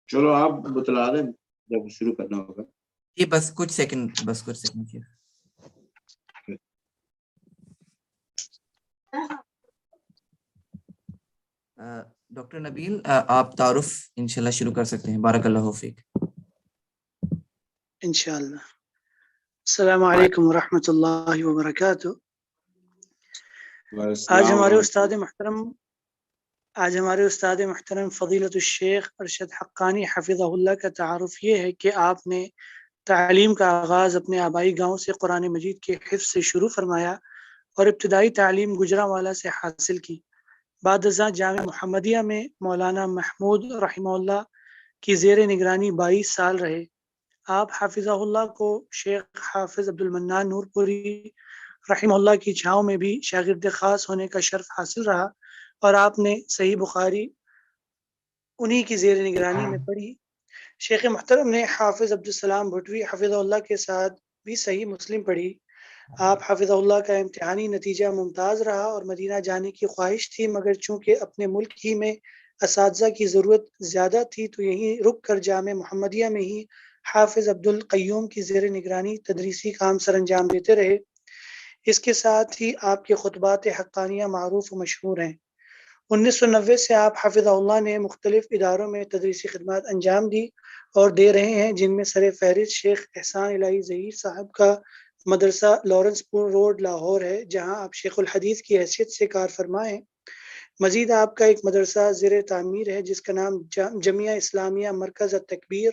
چلو آپ بتلا دیں جب شروع کرنا ہوگا. جی بس کچھ سیکنڈ جی. ڈاکٹر نبیل آپ تعارف انشاءاللہ شروع کر سکتے ہیں. بارک اللہ فیک. انشاءاللہ. السلام علیکم ورحمۃ اللہ وبرکاتہ. آج ہمارے استاد محترم فضیلت الشیخ ارشد حقانی حفظہ اللہ کا تعارف یہ ہے کہ آپ نے تعلیم کا آغاز اپنے آبائی گاؤں سے قرآن مجید کے حفظ سے شروع فرمایا اور ابتدائی تعلیم گجرانوالہ سے حاصل کی. بعد ازاں جامعہ محمدیہ میں مولانا محمود رحمہ اللہ کی زیر نگرانی 22 سال رہے. آپ حافظہ اللہ کو شیخ حافظ عبد المنان نور پوری رحمہ اللہ کی چھاؤں میں بھی شاگرد خاص ہونے کا شرف حاصل رہا اور آپ نے صحیح بخاری انہی کی زیر نگرانی میں پڑھی. شیخ محترم نے حافظ عبدالسلام بھٹوی حفظہ اللہ کے ساتھ بھی صحیح مسلم پڑھی. آپ حفظہ اللہ کا امتحانی نتیجہ ممتاز رہا اور مدینہ جانے کی خواہش تھی، مگر چونکہ اپنے ملک ہی میں اساتذہ کی ضرورت زیادہ تھی تو یہیں رک کر جامعہ محمدیہ میں ہی حافظ عبد القیوم کی زیر نگرانی تدریسی کام سر انجام دیتے رہے. اس کے ساتھ ہی آپ کے خطبات حقانیہ معروف و مشہور ہیں. 1990 سے آپ حفظہ اللہ نے مختلف اداروں میں تدریسی خدمات انجام دی اور دے رہے ہیں، جن میں سر فہرست شیخ احسان الہی ظہیر صاحب کا مدرسہ لارنس پور روڈ لاہور ہے، جہاں آپ شیخ الحدیث کی حیثیت سے کار فرما ہیں. مزید آپ کا ایک مدرسہ زیر تعمیر ہے جس کا نام جمعیہ اسلامیہ مرکز التکبیر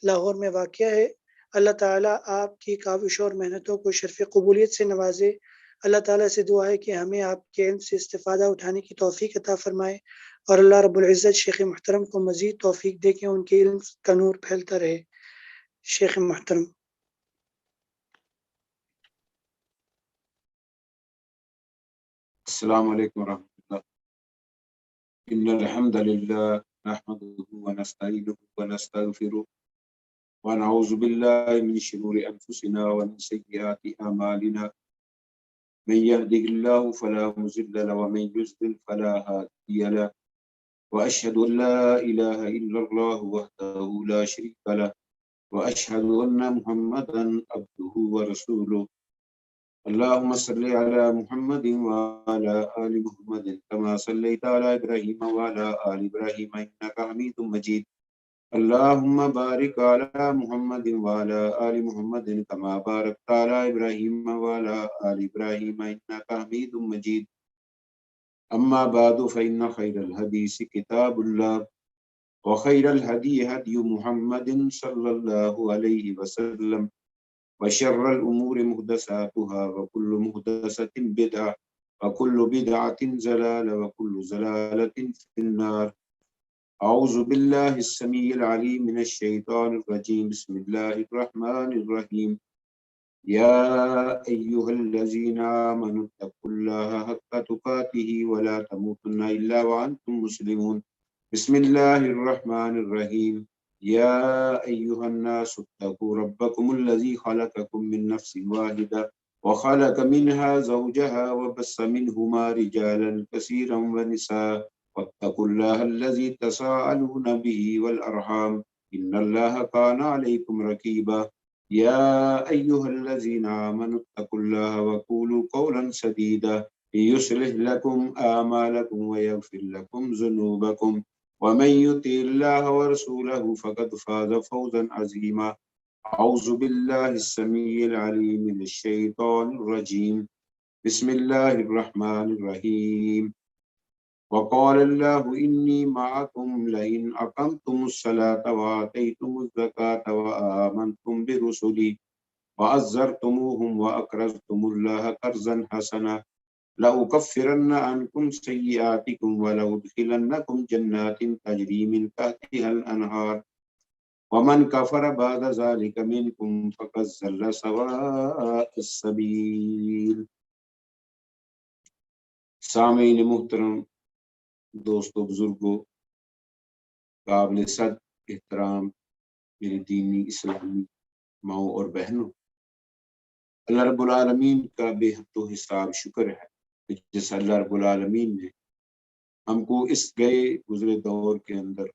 لاہور میں واقع ہے. اللہ تعالیٰ آپ کی کاوشوں اور محنتوں کو شرف قبولیت سے نوازے. اللہ تعالیٰ سے دعا ہے کہ ہمیں آپ کے علم سے استفادہ اٹھانے کی توفیق عطا فرمائے اور اللہ رب العزت شیخ محترم کو مزید توفیق دے کہ ان کے علم کا نور پھیلتا رہے. شیخ محترم. السلام علیکم ورحمۃ اللہ. ان الحمد للہ نحمده ونستعینه ونستغفره ونعوذ باللہ من شرور انفسنا ومن سیئات اعمالنا. من يهده الله فلا مضل له ومن يضلل فلا هادي له واشهد ان لا اله الا الله وحده لا شريك له واشهد ان محمدا عبده ورسوله. اللهم صل على محمد وعلى آل محمد كما صليت على إبراهيم وعلى آل إبراهيم إنك حميد مجيد. اللهم بارك على محمد وعلى آل محمد كما باركت على إبراهيم وعلى آل إبراهيم إنك حميد مجيد. أما بعد فإن خير الحديث كتاب الله وخير الهدي هدي محمد صلى الله عليه وسلم وشر الأمور محدثاتها وكل محدثة بدعة وكل بدعة ضلالة وكل ضلالة في النار. أعوذ بالله السميع العليم من الشيطان الرجيم. بسم الله الرحمن الرحيم. يا أيها الذين آمنوا اتقوا الله حق تقاته ولا تموتن إلا وأنتم مسلمون. بسم الله الرحمن الرحيم. يا أيها الناس اتقوا ربكم الذي خلقكم من نفس واحدة وخلق منها زوجها وبث منهما رجالا كثيرا ونساء واتقوا الله الذي تساءلون به والأرحام إن الله كان عليكم رقيبا. يا أيها الذين آمنوا اتقوا الله وقولوا قولا سديدا يصلح لكم أعمالكم ويغفر لكم ذنوبكم ومن يطع الله ورسوله فقد فاز فوزا عظيما. أعوذ بالله السميع العليم من الشيطان الرجيم. بسم الله الرحمن الرحيم. وقال الله إني معكم لئن أقمتم الصلاة وآتيتم الزكاة وآمنتم برسلي وعزرتموهم وأقرضتم الله قرضا حسنا لأكفرن عنكم سيئاتكم ولأدخلنكم جنات تجري من تحتها الأنهار ومن كفر بعد ذلك منكم فقد ضل سواء السبيل. سامعین محترم، دوستو، بزرگوں، قابل صد احترام میری دینی اسلامی ماؤں اور بہنوں، اللہ رب العالمین کا بے حد و حساب شکر ہے جس اللہ رب العالمین نے ہم کو اس گئے گزرے دور کے اندر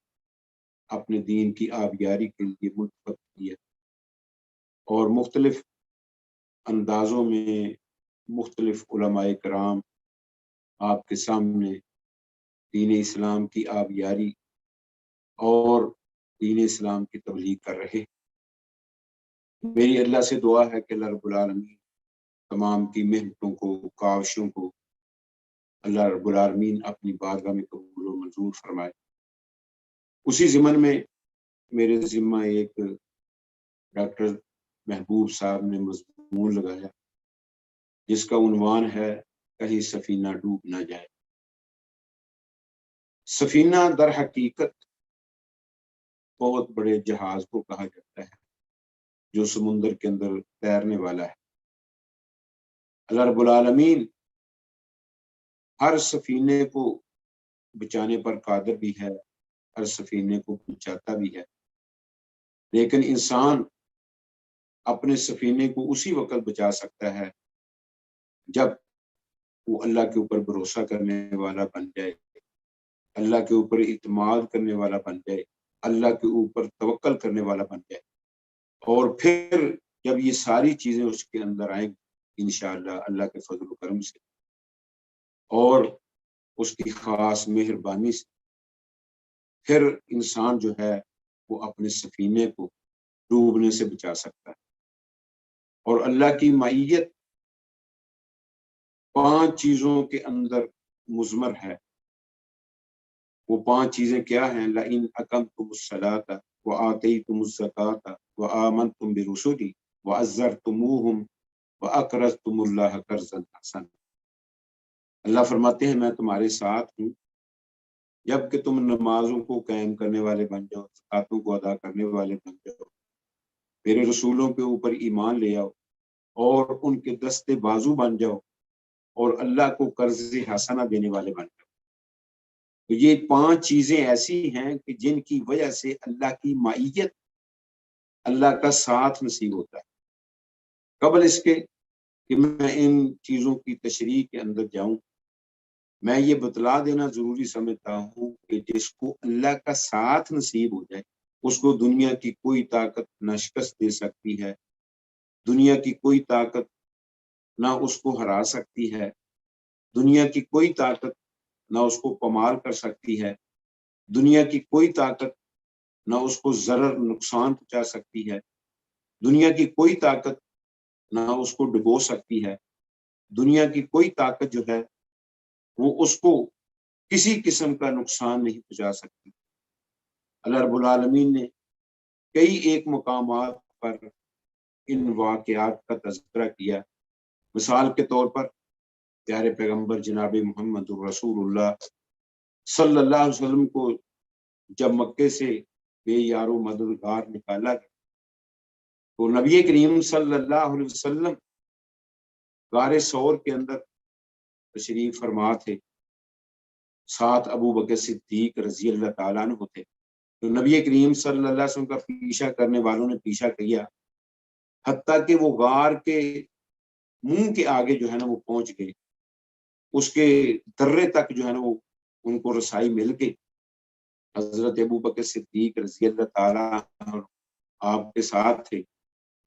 اپنے دین کی آبیاری کے لیے منتخب کیا اور مختلف اندازوں میں مختلف علماء کرام آپ کے سامنے دین اسلام کی آبیاری اور دین اسلام کی تبلیغ کر رہے۔ میری اللہ سے دعا ہے کہ اللہ رب العالمین تمام کی محنتوں کو، کاوشوں کو اللہ رب العالمین اپنی بارگاہ میں قبول و منظور فرمائے۔ اسی ضمن میں میرے ذمہ ایک ڈاکٹر محبوب صاحب نے مضمون لگایا جس کا عنوان ہے کہیں سفینہ ڈوب نہ جائے۔ سفینہ در حقیقت بہت بڑے جہاز کو کہا جاتا ہے جو سمندر کے اندر تیرنے والا ہے۔ اللہ رب العالمین ہر سفینے کو بچانے پر قادر بھی ہے، ہر سفینے کو بچاتا بھی ہے، لیکن انسان اپنے سفینے کو اسی وقت بچا سکتا ہے جب وہ اللہ کے اوپر بھروسہ کرنے والا بن جائے، اللہ کے اوپر اعتماد کرنے والا بن جائے، اللہ کے اوپر توکل کرنے والا بن جائے، اور پھر جب یہ ساری چیزیں اس کے اندر آئیں گی انشاءاللہ اللہ کے فضل و کرم سے اور اس کی خاص مہربانی سے پھر انسان جو ہے وہ اپنے سفینے کو ڈوبنے سے بچا سکتا ہے۔ اور اللہ کی معیت 5 چیزوں کے اندر مضمر ہے۔ وہ 5 چیزیں کیا ہیں؟ لَإِنْ أَقَمْتُمُ الصَّلَاةَ وَآتَيْتُمُ الزَّكَاةَ وَآمَنْتُمْ بِرُسُلِي وَعَزَّرْتُمُوهُمْ وَأَقْرَضْتُمُ اللَّهَ قَرْضًا حَسَنًا۔ اللہ فرماتے ہیں میں تمہارے ساتھ ہوں جب کہ تم نمازوں کو قائم کرنے والے بن جاؤ، زکاتوں کو ادا کرنے والے بن جاؤ، میرے رسولوں کے اوپر ایمان لے آؤ اور ان کے دستے بازو بن جاؤ اور اللہ کو قرض حسنہ دینے والے بن جاؤ۔ تو یہ 5 چیزیں ایسی ہیں کہ جن کی وجہ سے اللہ کی معیت، اللہ کا ساتھ نصیب ہوتا ہے۔ قبل اس کے کہ میں ان چیزوں کی تشریح کے اندر جاؤں، میں یہ بتلا دینا ضروری سمجھتا ہوں کہ جس کو اللہ کا ساتھ نصیب ہو جائے اس کو دنیا کی کوئی طاقت نہ شکست دے سکتی ہے، دنیا کی کوئی طاقت نہ اس کو ہرا سکتی ہے، دنیا کی کوئی طاقت نہ اس کو پامال کر سکتی ہے، دنیا کی کوئی طاقت نہ اس کو ضرر نقصان پہنچا سکتی ہے، دنیا کی کوئی طاقت نہ اس کو ڈبو سکتی ہے، دنیا کی کوئی طاقت جو ہے وہ اس کو کسی قسم کا نقصان نہیں پہنچا سکتی۔ اللہ رب العالمین نے کئی ایک مقامات پر ان واقعات کا تذکرہ کیا۔ مثال کے طور پر پیارے پیغمبر جناب محمد رسول اللہ صلی اللہ علیہ وسلم کو جب مکے سے بے یار و مددگار نکالا گیا تو نبی کریم صلی اللہ علیہ وسلم غار ثور کے اندر تشریف فرما تھے، ساتھ ابو بکر صدیق رضی اللہ تعالیٰ عنہ تھے۔ تو نبی کریم صلی اللہ علیہ وسلم کا پیچھا کرنے والوں نے پیچھا کیا حتیٰ کہ وہ غار کے منہ کے آگے جو ہے نا وہ پہنچ گئے، اس کے درے تک جو ہے نا وہ ان کو رسائی مل گئی۔ حضرت ابو بکر صدیق رضی اللہ تعالیٰ عنہ آپ کے ساتھ تھے،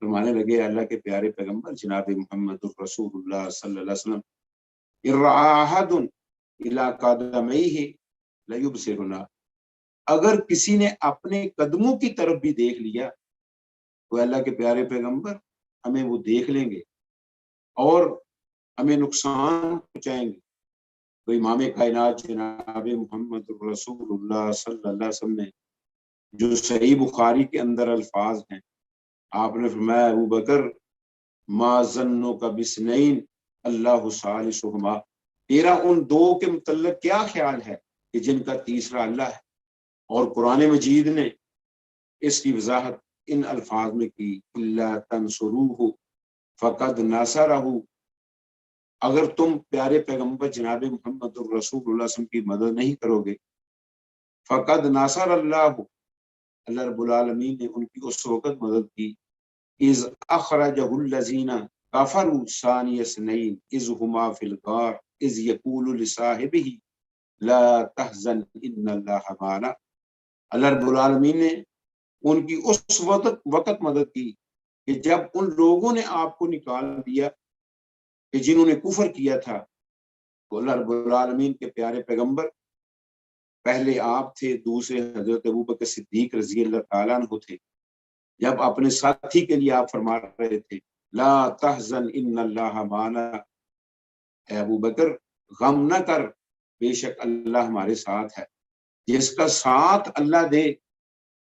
فرمانے لگے اللہ کے پیارے پیغمبر جناب محمد رسول اللہ صلی اللہ علیہ وسلم اِرَّاحَدٌ إِلَىٰ قَدَمَيْهِ لَيُبْصِرُنَا، اگر کسی نے اپنے قدموں کی طرف بھی دیکھ لیا تو اللہ کے پیارے پیغمبر ہمیں وہ دیکھ لیں گے اور ہمیں نقصان پہنچائیں گے۔ تو امام کائنات جناب محمد رسول اللہ صلی اللہ علیہ وسلم نے جو صحیح بخاری کے اندر الفاظ ہیں، آپ نے فرمایا ابو بکر ما ظنک بسنین اللہ ثالثہما، تیرا ان 2 کے متعلق کیا خیال ہے کہ جن کا تیسرا اللہ ہے؟ اور قرآن مجید نے اس کی وضاحت ان الفاظ میں کی اللہ تنصروہ فقد نصرہ، اگر تم پیارے پیغمبر جناب محمد رسول اللہ صلی اللہ علیہ وسلم کی مدد نہیں کرو گے، فقد نصر اللہ، اللہ رب العالمین نے ان کی اس وقت مدد کی اذ اخرجہ الذین کفروا ثانی اثنین اذ ہما فی الغار اذ یقول لصاحبہ لا تحزن ان اللہ معنا، اللہ رب العالمین نے ان کی اس وقت مدد کی کہ جب ان لوگوں نے آپ کو نکال دیا کہ جنہوں نے کفر کیا تھا، تو اللہ رب العالمین کے پیارے پیغمبر پہلے آپ تھے، دوسرے حضرت ابوبکر صدیق رضی اللہ تعالیٰ عنہ تھے. جب اپنے ساتھی کے لیے آپ فرما رہے تھے لا تحزن ان اللہ معنا، اے ابو بکر غم نہ کر، بے شک اللہ ہمارے ساتھ ہے. جس کا ساتھ اللہ دے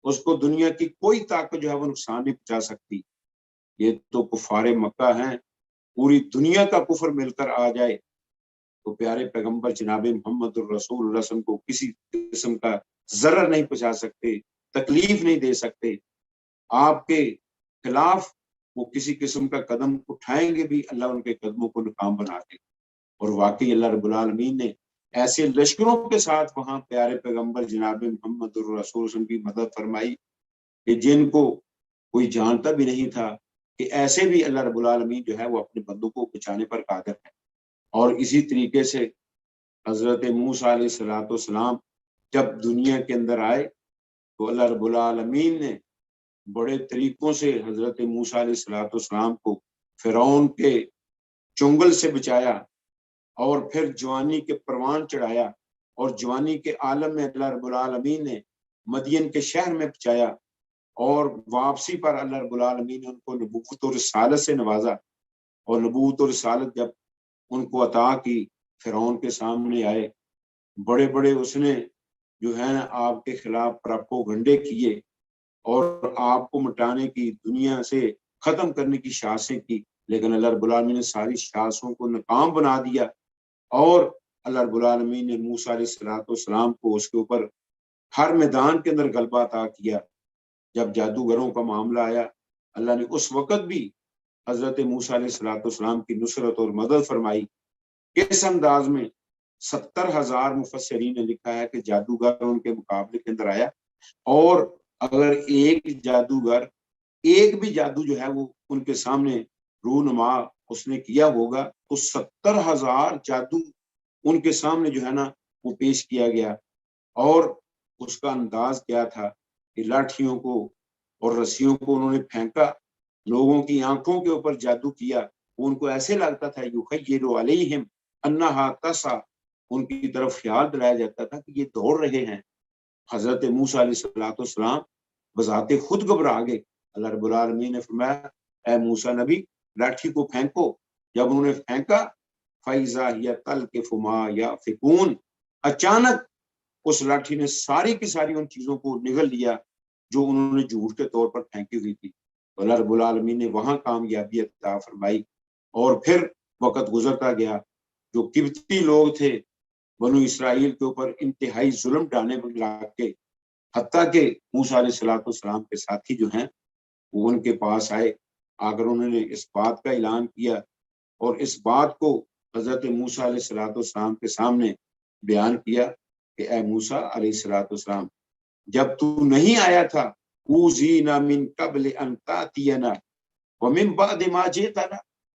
اس کو دنیا کی کوئی طاقت جو ہے وہ نقصان نہیں پہنچا سکتی. یہ تو کفار مکہ ہیں، پوری دنیا کا کفر مل کر آ جائے تو پیارے پیغمبر جناب محمد الرسول اللہ صلی اللہ علیہ وسلم کو کسی قسم کا ضرر نہیں پہنچا سکتے، تکلیف نہیں دے سکتے. آپ کے خلاف وہ کسی قسم کا قدم اٹھائیں گے بھی اللہ ان کے قدموں کو ناکام بنا دے. اور واقعی اللہ رب العالمین نے ایسے لشکروں کے ساتھ وہاں پیارے پیغمبر جناب محمد الرسول صلی اللہ علیہ وسلم کی مدد فرمائی کہ جن کو کوئی جانتا بھی نہیں تھا کہ ایسے بھی اللہ رب العالمین جو ہے وہ اپنے بندوں کو بچانے پر قادر ہے. اور اسی طریقے سے حضرت موسیٰ علیہ السلام جب دنیا کے اندر آئے تو اللہ رب العالمین نے بڑے طریقوں سے حضرت موسیٰ علیہ السلام کو فرعون کے چنگل سے بچایا، اور پھر جوانی کے پروان چڑھایا، اور جوانی کے عالم میں اللہ رب العالمین نے مدین کے شہر میں پہنچایا، اور واپسی پر اللہ رب العالمین نے ان کو نبوت اور رسالت سے نوازا. اور نبوت اور رسالت جب ان کو عطا کی، فرعون کے سامنے آئے، بڑے بڑے اس نے جو ہے نا آپ کے خلاف پروپیگنڈے کیے اور آپ کو مٹانے کی، دنیا سے ختم کرنے کی سازشیں کی، لیکن اللہ رب العالمین نے ساری سازشوں کو ناکام بنا دیا. اور اللہ رب العالمین نے موسیٰ علیہ السلام کو اس کے اوپر ہر میدان کے اندر غلبہ عطا کیا. جب جادوگروں کا معاملہ آیا، اللہ نے اس وقت بھی حضرت موسیٰ علیہ السلام کی نصرت اور مدد فرمائی. کس انداز میں؟ 70,000 مفسرین نے لکھا ہے کہ جادوگر ان کے مقابلے کے اندر آیا، اور اگر ایک جادوگر ایک بھی جادو جو ہے وہ ان کے سامنے رونما اس نے کیا ہوگا تو 70,000 جادو ان کے سامنے جو ہے نا وہ پیش کیا گیا. اور اس کا انداز کیا تھا کہ لاٹھیوں کو اور رسیوں کو انہوں نے پھینکا، لوگوں کی آنکھوں کے اوپر جادو کیا، ان کو ایسے لگتا تھا یخیل علیہم انہا تسعی، ان کی طرف خیال دلایا جاتا تھا کہ یہ دوڑ رہے ہیں. حضرت موسیٰ علیہ السلام بذات خود گھبرا گئے. اللہ رب العالمین نے فرمایا اے موسیٰ نبی لاٹھی کو پھینکو. جب انہوں نے پھینکا فَإِذَا هِيَ تَلْقِفُ مَا يَأْفِكُونَ، اچانک اس لاٹھی نے ساری کی ساری ان چیزوں کو نگل لیا جو انہوں نے جھوٹ کے طور پر پھینکی ہوئی تھی. اللہ رب العالمین نے وہاں کامیابی عطا فرمائی. اور پھر وقت گزرتا گیا، جو قبطی لوگ تھے بنو اسرائیل کے اوپر انتہائی ظلم ڈالنے میں لگ کے، حتیٰ کہ موسیٰ علیہ السلام کے ساتھی جو ہیں وہ ان کے پاس آئے، اگر انہوں نے اس بات کا اعلان کیا اور اس بات کو حضرت موسیٰ علیہ السلام کے سامنے بیان کیا کہ اے موسیٰ علیہ السلام جب تو نہیں آیا تھا اوذینا من قبل ان تاتینا ومن بعد ما جئتنا،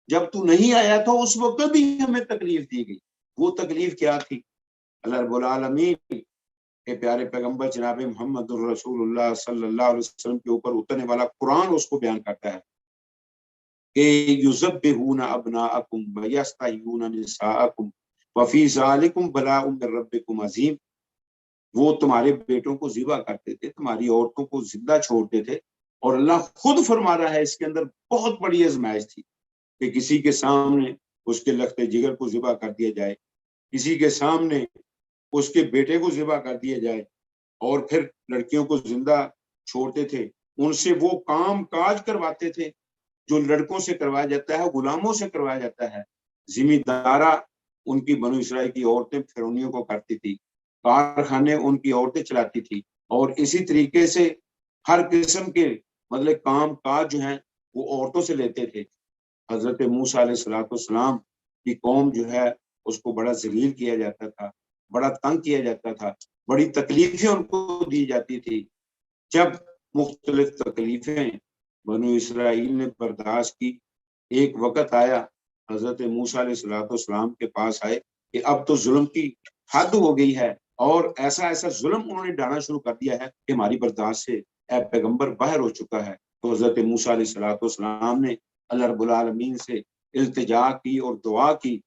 جب تو نہیں آیا تھا اس وقت بھی ہمیں تکلیف دی گئی. وہ تکلیف کیا تھی؟ اللہ رب العالمین کے پیارے پیغمبر جناب محمد الرسول اللہ صلی اللہ علیہ وسلم کے اوپر اترنے والا قرآن اس کو بیان کرتا ہے کہ یذبحون ابناءکم ویستحیون نساءکم وفی ذالکم بلاء من ربکم عظیم. وہ تمہارے بیٹوں کو ذبح کرتے تھے، تمہاری عورتوں کو زندہ چھوڑتے تھے، اور اللہ خود فرما رہا ہے اس کے اندر بہت بڑی آزمائش تھی کہ کسی کے سامنے اس کے لخت جگر کو ذبح کر دیا جائے، کسی کے سامنے اس کے بیٹے کو ذبح کر دیا جائے، اور پھر لڑکیوں کو زندہ چھوڑتے تھے، ان سے وہ کام کاج کرواتے تھے جو لڑکوں سے کروایا جاتا ہے، غلاموں سے کروایا جاتا ہے. ذمہ دارہ ان کی بنو اسرائیل کی عورتیں فرعونیوں کو کرتی تھی، کارخانے ان کی عورتیں چلاتی تھی، اور اسی طریقے سے ہر قسم کے مطلب کام کاج جو ہیں وہ عورتوں سے لیتے تھے. حضرت موسیٰ علیہ السلام کی قوم جو ہے اس کو بڑا ذلیل کیا جاتا تھا، بڑا تنگ کیا جاتا تھا، بڑی تکلیفیں ان کو دی جاتی تھی. جب مختلف تکلیفیں بنو اسرائیل نے برداشت کی، ایک وقت آیا حضرت موسیٰ علیہ السلام کے پاس آئے کہ اب تو ظلم کی حد ہو گئی ہے، اور ایسا ایسا ظلم انہوں نے ڈالنا شروع کر دیا ہے کہ ہماری برداشت سے اے پیغمبر باہر ہو چکا ہے۔ تو حضرت موسیٰ علیہ السلام نے اللہ رب العالمین سے التجا کی اور دعا کی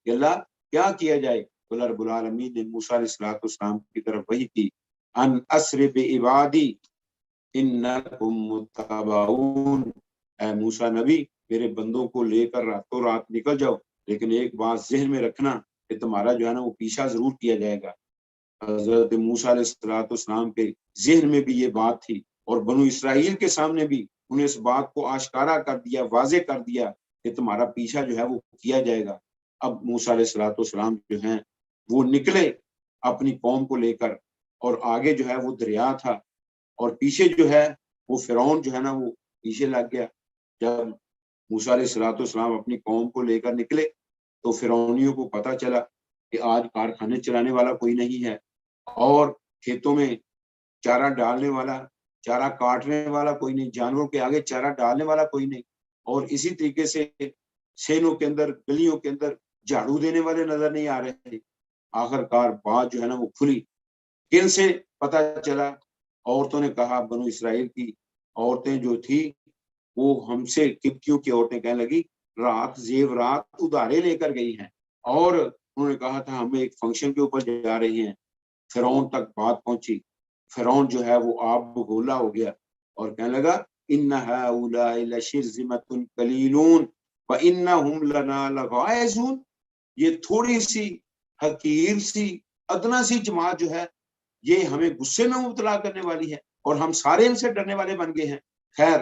کہ اللہ کیا کیا جائے؟ تو اللہ رب العالمین نے موسیٰ علیہ السلام کی طرف وحی کی، ان اسر بعبادی انکم متبعون، اے موسیٰ نبی میرے بندوں کو لے کر راتوں رات نکل جاؤ، لیکن ایک بات ذہن میں رکھنا کہ تمہارا جو ہے نا وہ پیچھا ضرور کیا جائے گا۔ حضرت موسیٰ علیہ السلام کے ذہن میں بھی یہ بات تھی، اور بنو اسرائیل کے سامنے بھی انہیں اس بات کو آشکارا کر دیا، واضح کر دیا کہ تمہارا پیچھا جو ہے وہ کیا جائے گا۔ اب موسیٰ علیہ السلام جو ہیں وہ نکلے اپنی قوم کو لے کر، اور آگے جو ہے وہ دریا تھا، اور پیچھے جو ہے وہ فرعون جو ہے نا وہ پیچھے لگ گیا۔ جب موسیٰ علیہ السلام اپنی قوم کو لے کر نکلے تو فرعونیوں کو پتہ چلا کہ آج کارخانے چلانے والا کوئی نہیں ہے، اور کھیتوں میں چارہ ڈالنے والا، چارہ کاٹنے والا کوئی نہیں، جانوروں کے آگے چارہ ڈالنے والا کوئی نہیں، اور اسی طریقے سے سینوں کے اندر، گلیوں کے اندر جھاڑو دینے والے نظر نہیں آ رہے تھے۔ آخر کار بات جو ہے نا وہ کھلی، کن سے پتہ چلا؟ عورتوں نے کہا، بنو اسرائیل کی عورتیں جو تھی وہ ہم سے، قبطیوں کی عورتیں کہنے لگی رات زیورات ادھارے لے کر گئی ہیں، اور انہوں نے کہا تھا ہمیں ایک فنکشن کے اوپر جا رہی ہیں۔ فرعون تک بات پہنچی، فرعون جو ہے وہ آپ بگولا ہو گیا اور کہنے لگا ان هؤلاء لشرذمة قلیلون وانہم لنا لغائظون، یہ تھوڑی سی حقیر سی ادنا سی جماعت جو ہے یہ ہمیں غصے میں مبتلا کرنے والی ہے، اور ہم سارے ان سے ڈرنے والے بن گئے ہیں۔ خیر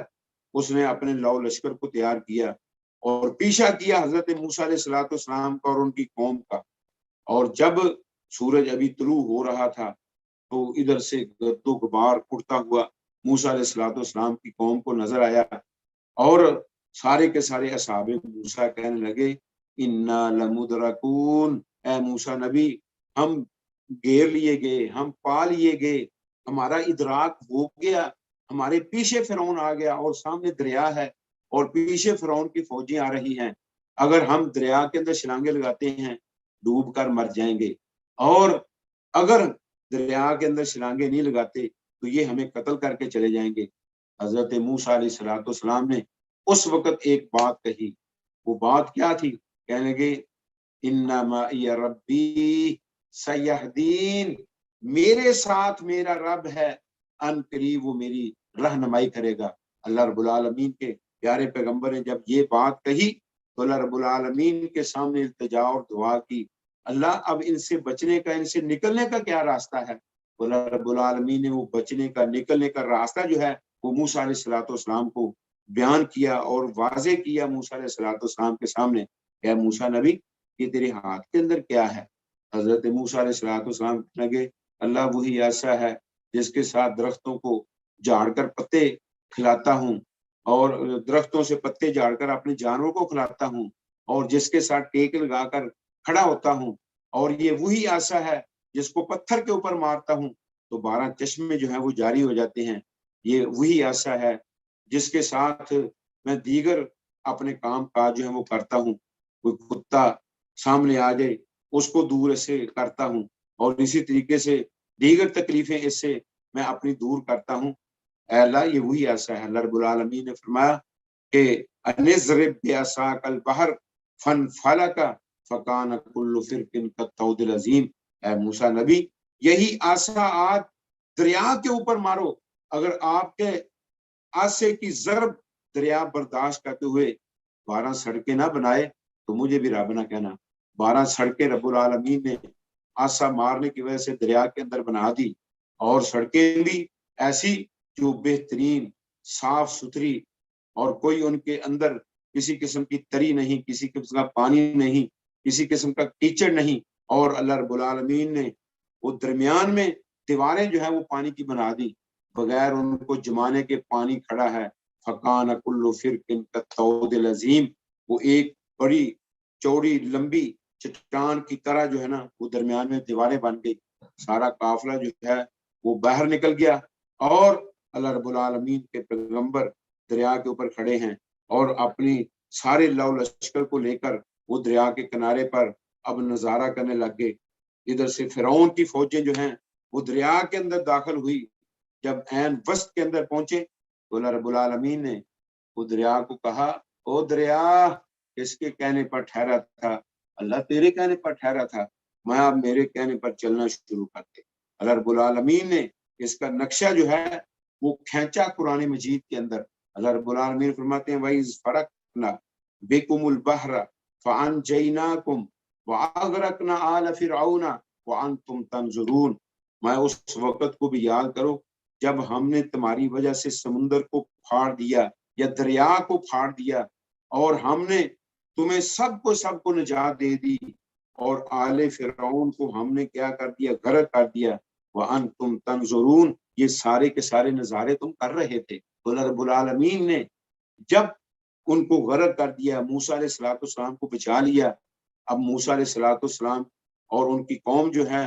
اس نے اپنے لو لشکر کو تیار کیا اور پیچھا کیا حضرت موسیٰ علیہ السلام کا اور ان کی قوم کا، اور جب سورج ابھی طلوع ہو رہا تھا تو ادھر سے گرد و غبار اڑتا ہوا موسیٰ علیہ السلام کی قوم کو نظر آیا، اور سارے کے سارے اصحاب موسیٰ کہنے لگے انا لمدرکون، اے موسیٰ نبی ہم گھیر لیے گئے، ہم پا لیے گئے، ہمارا ادراک ہو گیا، ہمارے پیچھے فرعون آ گیا، اور سامنے دریا ہے اور پیچھے فرعون کی فوجیں آ رہی ہیں، اگر ہم دریا کے اندر چھلانگے لگاتے ہیں ڈوب کر مر جائیں گے، اور اگر دریا کے اندر چھلانگے نہیں لگاتے تو یہ ہمیں قتل کر کے چلے جائیں گے۔ حضرت موسیٰ علیہ السلام نے اس وقت ایک بات کہی، وہ بات کیا تھی؟ کہنے لگے انما معی ربی سیہدین، میرے ساتھ میرا رب ہے، ان قریب وہ میری رہنمائی کرے گا۔ اللہ رب العالمین کے پیارے پیغمبر نے جب یہ بات کہی تو اللہ رب العالمین کے سامنے التجا اور دعا کی، اللہ اب ان سے بچنے کا، ان سے نکلنے کا کیا راستہ ہے؟ اللہ رب العالمین نے وہ بچنے کا، نکلنے کا راستہ جو ہے وہ موسیٰ علیہ السلام کو بیان کیا اور واضح کیا موسیٰ علیہ السلام کے سامنے کہ موسیٰ نبی یہ تیرے ہاتھ کے اندر کیا ہے؟ حضرت موسیٰ علیہ السلام لگے اللہ وہی ایسا ہے جس کے ساتھ درختوں کو جھاڑ کر پتے کھلاتا ہوں، اور درختوں سے پتے جھاڑ کر اپنے جانوروں کو کھلاتا ہوں، اور جس کے ساتھ ٹیک لگا کر کھڑا ہوتا ہوں، اور یہ وہی ایسا ہے جس کو پتھر کے اوپر مارتا ہوں تو 12 چشمے جو ہیں وہ جاری ہو جاتے ہیں، یہ وہی ایسا ہے جس کے ساتھ میں دیگر اپنے کام کاج جو ہیں وہ کرتا ہوں، کوئی کتا سامنے آ جائے اس کو دور سے کرتا ہوں، اور اسی طریقے سے دیگر تکلیفیں اس سے میں اپنی دور کرتا ہوں۔ اے اللہ یہ وہی ایسا ہے۔ اللہ رب العالمین نے فرمایا کہ انضرب بعصاک البحر فانفلق فکان کل فرق کالطود العظیم، اے موسیٰ نبی یہی عصا آج دریا کے اوپر مارو، اگر آپ کے عصے کی ضرب دریا برداشت کرتے ہوئے 12 سڑکیں نہ بنائے تو مجھے بھی رب نہ کہنا۔ 12 سڑکیں رب العالمین نے عصا مارنے کی وجہ سے دریا کے اندر بنا دی، اور سڑکیں بھی ایسی جو بہترین، صاف ستھری، اور کوئی ان کے اندر کسی قسم کی تری نہیں، کسی قسم کا پانی نہیں، کسی قسم کا کیچڑ نہیں، اور اللہ رب العالمین نے وہ درمیان میں دیواریں جو ہیں وہ پانی کی بنا دی، بغیر ان کو جمانے کے پانی کھڑا ہے۔ فکان کل فرق کالطود العظیم، وہ ایک بڑی چوڑی لمبی چٹان کی طرح جو ہے نا وہ درمیان میں دیواریں بن گئی، سارا قافلہ جو ہے وہ باہر نکل گیا، اور اللہ رب العالمین کے پیغمبر دریا کے اوپر کھڑے ہیں اور اپنی سارے لو لشکر کو لے کر وہ دریا کے کنارے پر اب نظارہ کرنے لگ گئے ادھر سے فرعون کی فوجیں جو ہیں وہ دریا کے اندر داخل ہوئی. جب عین وسط کے اندر پہنچے تو اللہ رب العالمین نے وہ دریا کو کہا او دریا اس کے کہنے پر ٹھہرا تھا, اللہ تیرے کہنے پر ٹھہرا تھا, میں اب میرے کہنے پر چلنا شروع کر دے. اللہ رب العالمین نے اس کا نقشہ جو ہے وہ کھینچا قرآن مجید کے اندر. اللہ رب العالمین فرماتے ہیں وَإِذْ فَرَقْنَا بِكُمُ الْبَحْرَ فَأَنْجَيْنَاكُمْ وَأَغْرَقْنَا آلَ فِرْعَوْنَ وَأَنْتُمْ تَنْظُرُونَ. میں اس وقت کو بھی یاد کرو جب ہم نے تمہاری وجہ سے سمندر کو پھاڑ دیا یا دریا کو پھاڑ دیا اور ہم نے تمہیں سب کو نجات دے دی, اور آل فرعون کو ہم نے کیا کر دیا, غرق کر دیا. وَأَنْتُمْ تَنْظُرُونَ, یہ سارے کے سارے نظارے تم کر رہے تھے. تو اللہ رب العالمین نے جب ان کو غرق کر دیا, موسیٰ علیہ السلام کو بچا لیا. اب موسیٰ علیہ السلام اور ان کی قوم جو ہے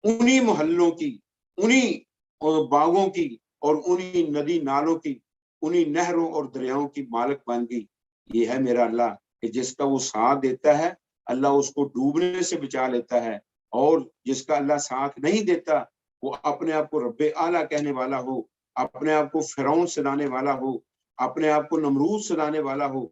انہی محلوں کی, انہی باغوں کی اور انہی ندی نالوں کی, انہی نہروں اور دریاؤں کی مالک بن گئی. یہ ہے میرا اللہ کہ جس کا وہ ساتھ دیتا ہے اللہ اس کو ڈوبنے سے بچا لیتا ہے, اور جس کا اللہ ساتھ نہیں دیتا وہ اپنے آپ کو رب اعلیٰ کہنے والا ہو, اپنے آپ کو فرعون سنانے والا ہو, اپنے آپ کو نمرود سنانے والا ہو,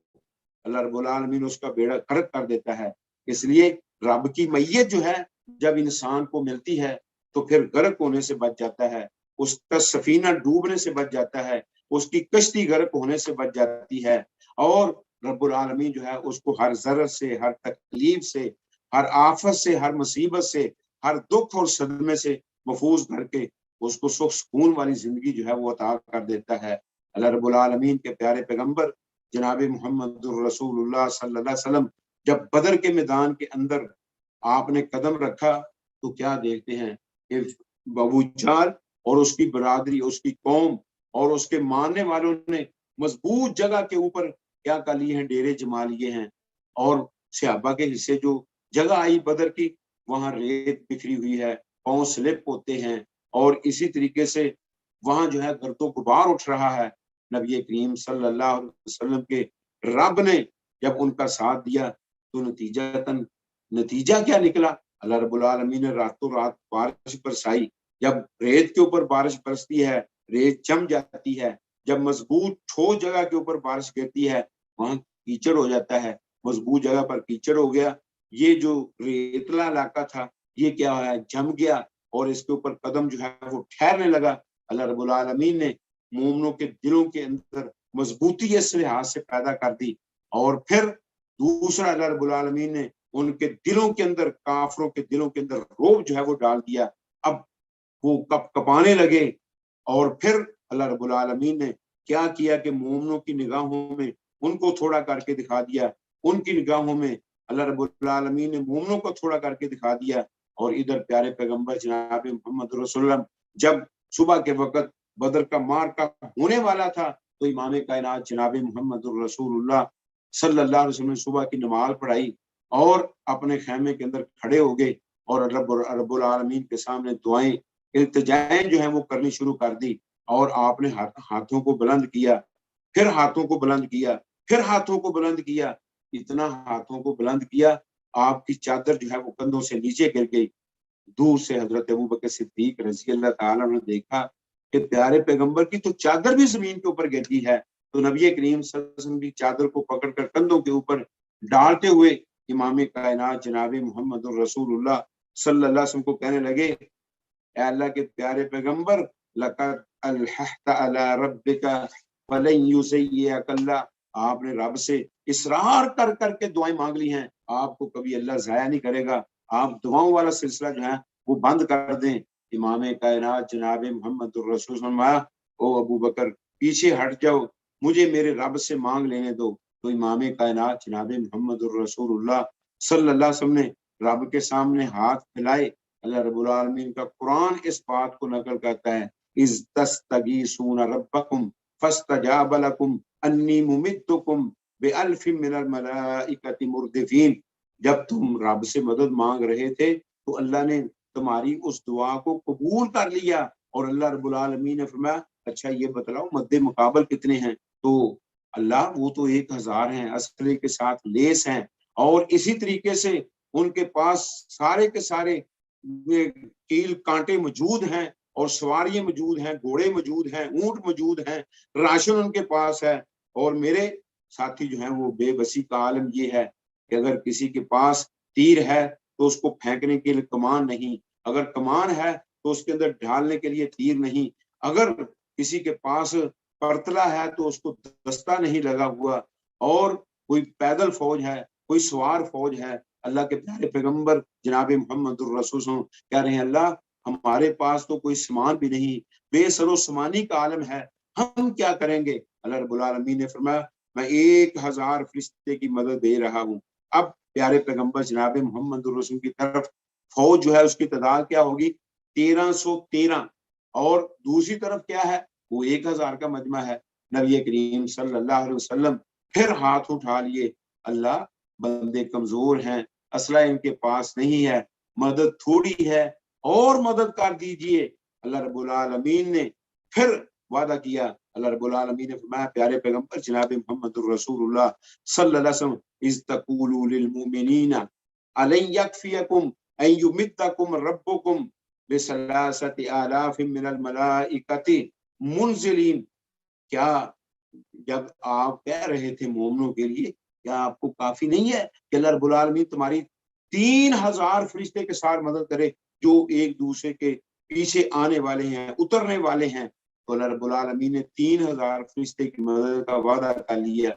اللہ رب العالمین اس کا بیڑا غرق کر دیتا ہے. اس لیے رب کی میت جو ہے جب انسان کو ملتی ہے تو پھر غرق ہونے سے بچ جاتا ہے, اس کا سفینہ ڈوبنے سے بچ جاتا ہے, اس کی کشتی غرق ہونے سے بچ جاتی ہے, اور رب العالمین جو ہے اس کو ہر ضرر سے, ہر تکلیف سے, ہر آفت سے, ہر مصیبت سے, ہر دکھ اور صدمے سے محفوظ کر کے اس کو سکھ سکون والی زندگی جو ہے وہ عطا کر دیتا ہے. اللہ رب العالمین کے پیارے پیغمبر جناب محمد الرسول اللہ صلی اللہ علیہ وسلم جب بدر کے میدان کے اندر آپ نے قدم رکھا تو کیا دیکھتے ہیں کہ ابو جہل اور اس کی برادری, اس کی قوم اور اس کے ماننے والوں نے مضبوط جگہ کے اوپر کیا کر لیے ہیں, ڈیرے جما لیے ہیں, اور صحابہ کے حصے جو جگہ آئی بدر کی وہاں ریت بکھری ہوئی ہے, پاؤں سلپ ہوتے ہیں, اور اسی طریقے سے وہاں جو ہے گرد و غبار اٹھ رہا ہے. نبی کریم صلی اللہ علیہ وسلم کے رب نے جب ان کا ساتھ دیا تو نتیجہ کیا نکلا, اللہ رب العالمین نے راتوں رات بارش برسائی. جب ریت کے اوپر بارش برستی ہے ریت جم جاتی ہے, جب مضبوط ٹھوس جگہ کے اوپر بارش گرتی ہے وہاں کیچڑ ہو جاتا ہے, مضبوط جگہ پر کیچڑ ہو گیا. یہ جو ریتلا علاقہ تھا یہ کیا ہے, جم گیا, اور اس کے اوپر قدم جو ہے وہ ٹھہرنے لگا. اللہ رب العالمین نے مومنوں کے دلوں کے اندر مضبوطی اس لحاظ سے پیدا کر دی, اور پھر دوسرا اللہ رب العالمین نے ان کے دلوں کے اندر, کافروں کے دلوں کے اندر روب جو ہے وہ ڈال دیا. اب وہ کپ کپانے لگے, اور پھر اللہ رب العالمین نے کیا کیا کہ مومنوں کی نگاہوں میں ان کو تھوڑا کر کے دکھا دیا, ان کی نگاہوں میں اللہ رب العالمین نے مومنوں کو تھوڑا کر کے دکھا دیا. اور ادھر پیارے پیغمبر جناب محمد رسول اللہ جب صبح کے وقت بدر کا مارکا ہونے والا تھا تو امام کائنات جناب محمد رسول اللہ صلی اللہ علیہ وسلم نے صبح کی نماز پڑھائی اور اپنے خیمے کے اندر کھڑے ہو گئے, اور رب العالمین کے سامنے دعائیں التجائیں جو ہیں وہ کرنی شروع کر دی. اور آپ نے ہاتھوں کو بلند کیا, پھر ہاتھوں کو بلند کیا, پھر ہاتھوں کو بلند کیا, اتنا ہاتھوں کو بلند کیا آپ کی چادر جو ہے وہ کندھوں سے نیچے گر گئی. دور سے حضرت ابوبکر صدیق رضی اللہ تعالیٰ نے دیکھا کہ پیارے پیغمبر کی تو چادر بھی زمین کے اوپر گرتی ہے, تو نبی کریم صلی اللہ علیہ وسلم کی چادر کو پکڑ کر کندھوں کے اوپر ڈالتے ہوئے امام کائنات جناب محمد الرسول اللہ صلی اللہ علیہ وسلم کو کہنے لگے, اے اللہ کے پیارے پیغمبر, لقد الححت علی ربک فلن یضیعک اللہ, آپ نے رب سے اصرار کر کر کے دعائیں مانگ لی ہیں, آپ کو کبھی اللہ ضائع نہیں کرے گا, آپ دعاؤں والا سلسلہ جو ہے وہ بند کر دیں. امام کائنات جناب محمد الرسول صلی اللہ علیہ وسلم, او ابو بکر پیچھے ہٹ جاؤ, مجھے میرے رب سے مانگ لینے دو. تو امام کائنات جناب محمد الرسول اللہ صلی اللہ علیہ وسلم نے رب کے سامنے ہاتھ پھیلائے. اللہ رب العالمین کا قرآن اس بات کو نقل کرتا ہے, اذ تستغیثون ربکم فاستجاب لکم انی ممدکم بألف من الملائکۃ مردفین. جب تم رب سے مدد مانگ رہے تھے تو اللہ نے تمہاری اس دعا کو قبول کر لیا, اور اللہ رب العالمین نے فرمایا اچھا یہ بتلاؤ مد مقابل کتنے ہیں, تو اللہ وہ تو 1000 ہیں, اسلحے کے ساتھ لیس ہیں, اور اسی طریقے سے ان کے پاس سارے کے سارے کیل کانٹے موجود ہیں اور سواریاں موجود ہیں، گھوڑے موجود ہیں، اونٹ موجود ہیں، راشن ان کے پاس ہے. اور میرے ساتھی جو ہیں وہ بے بسی کا عالم یہ ہے کہ اگر کسی کے پاس تیر ہے تو اس کو پھینکنے کے لیے کمان نہیں، اگر کمان ہے تو اس کے اندر ڈھالنے کے لیے تیر نہیں، اگر کسی کے پاس پرتلا ہے تو اس کو دستہ نہیں لگا ہوا، اور کوئی پیدل فوج ہے، کوئی سوار فوج ہے. اللہ کے پیارے پیغمبر جناب محمد الرسول صلی اللہ علیہ وسلم کہہ رہے ہیں اللہ ہمارے پاس تو کوئی سامان بھی نہیں، بے سر و سامانی کا عالم ہے، ہم کیا کریں گے؟ اللہ رب العالمین نے فرمایا میں 1000 فرشتے کی مدد دے رہا ہوں. اب پیارے پیغمبر جناب محمد الرسول کی طرف فوج جو ہے اس کی تعداد کیا ہوگی؟ 1313. اور دوسری طرف کیا ہے؟ وہ 1000 کا مجمع ہے. نبی کریم صلی اللہ علیہ وسلم پھر ہاتھ اٹھا لیے، اللہ بندے کمزور ہیں، اسلحہ ان کے پاس نہیں ہے، مدد تھوڑی ہے اور مدد کر دیجئے. اللہ رب العالمین نے پھر وعدہ کیا. اللہ رب العالمین نے فرمایا پیارے پیغمبر جناب محمد الرسول اللہ صلی اللہ علیہ وسلم اذ تقولوا للمؤمنین الن یکفیکم ان یمدکم ربکم بثلاثۃ آلاف من الملائکۃ منزلین. کیا جب آپ کہہ رہے تھے مومنوں کے لیے کیا آپ کو کافی نہیں ہے کہ اللہ رب العالمین تمہاری 3000 فرشتے کے ساتھ مدد کرے جو ایک دوسرے کے پیچھے آنے والے ہیں، اترنے والے ہیں؟ تو اللہ رب العالمین نے 3000 فرشتے کی مدد کا وعدہ کر لیا.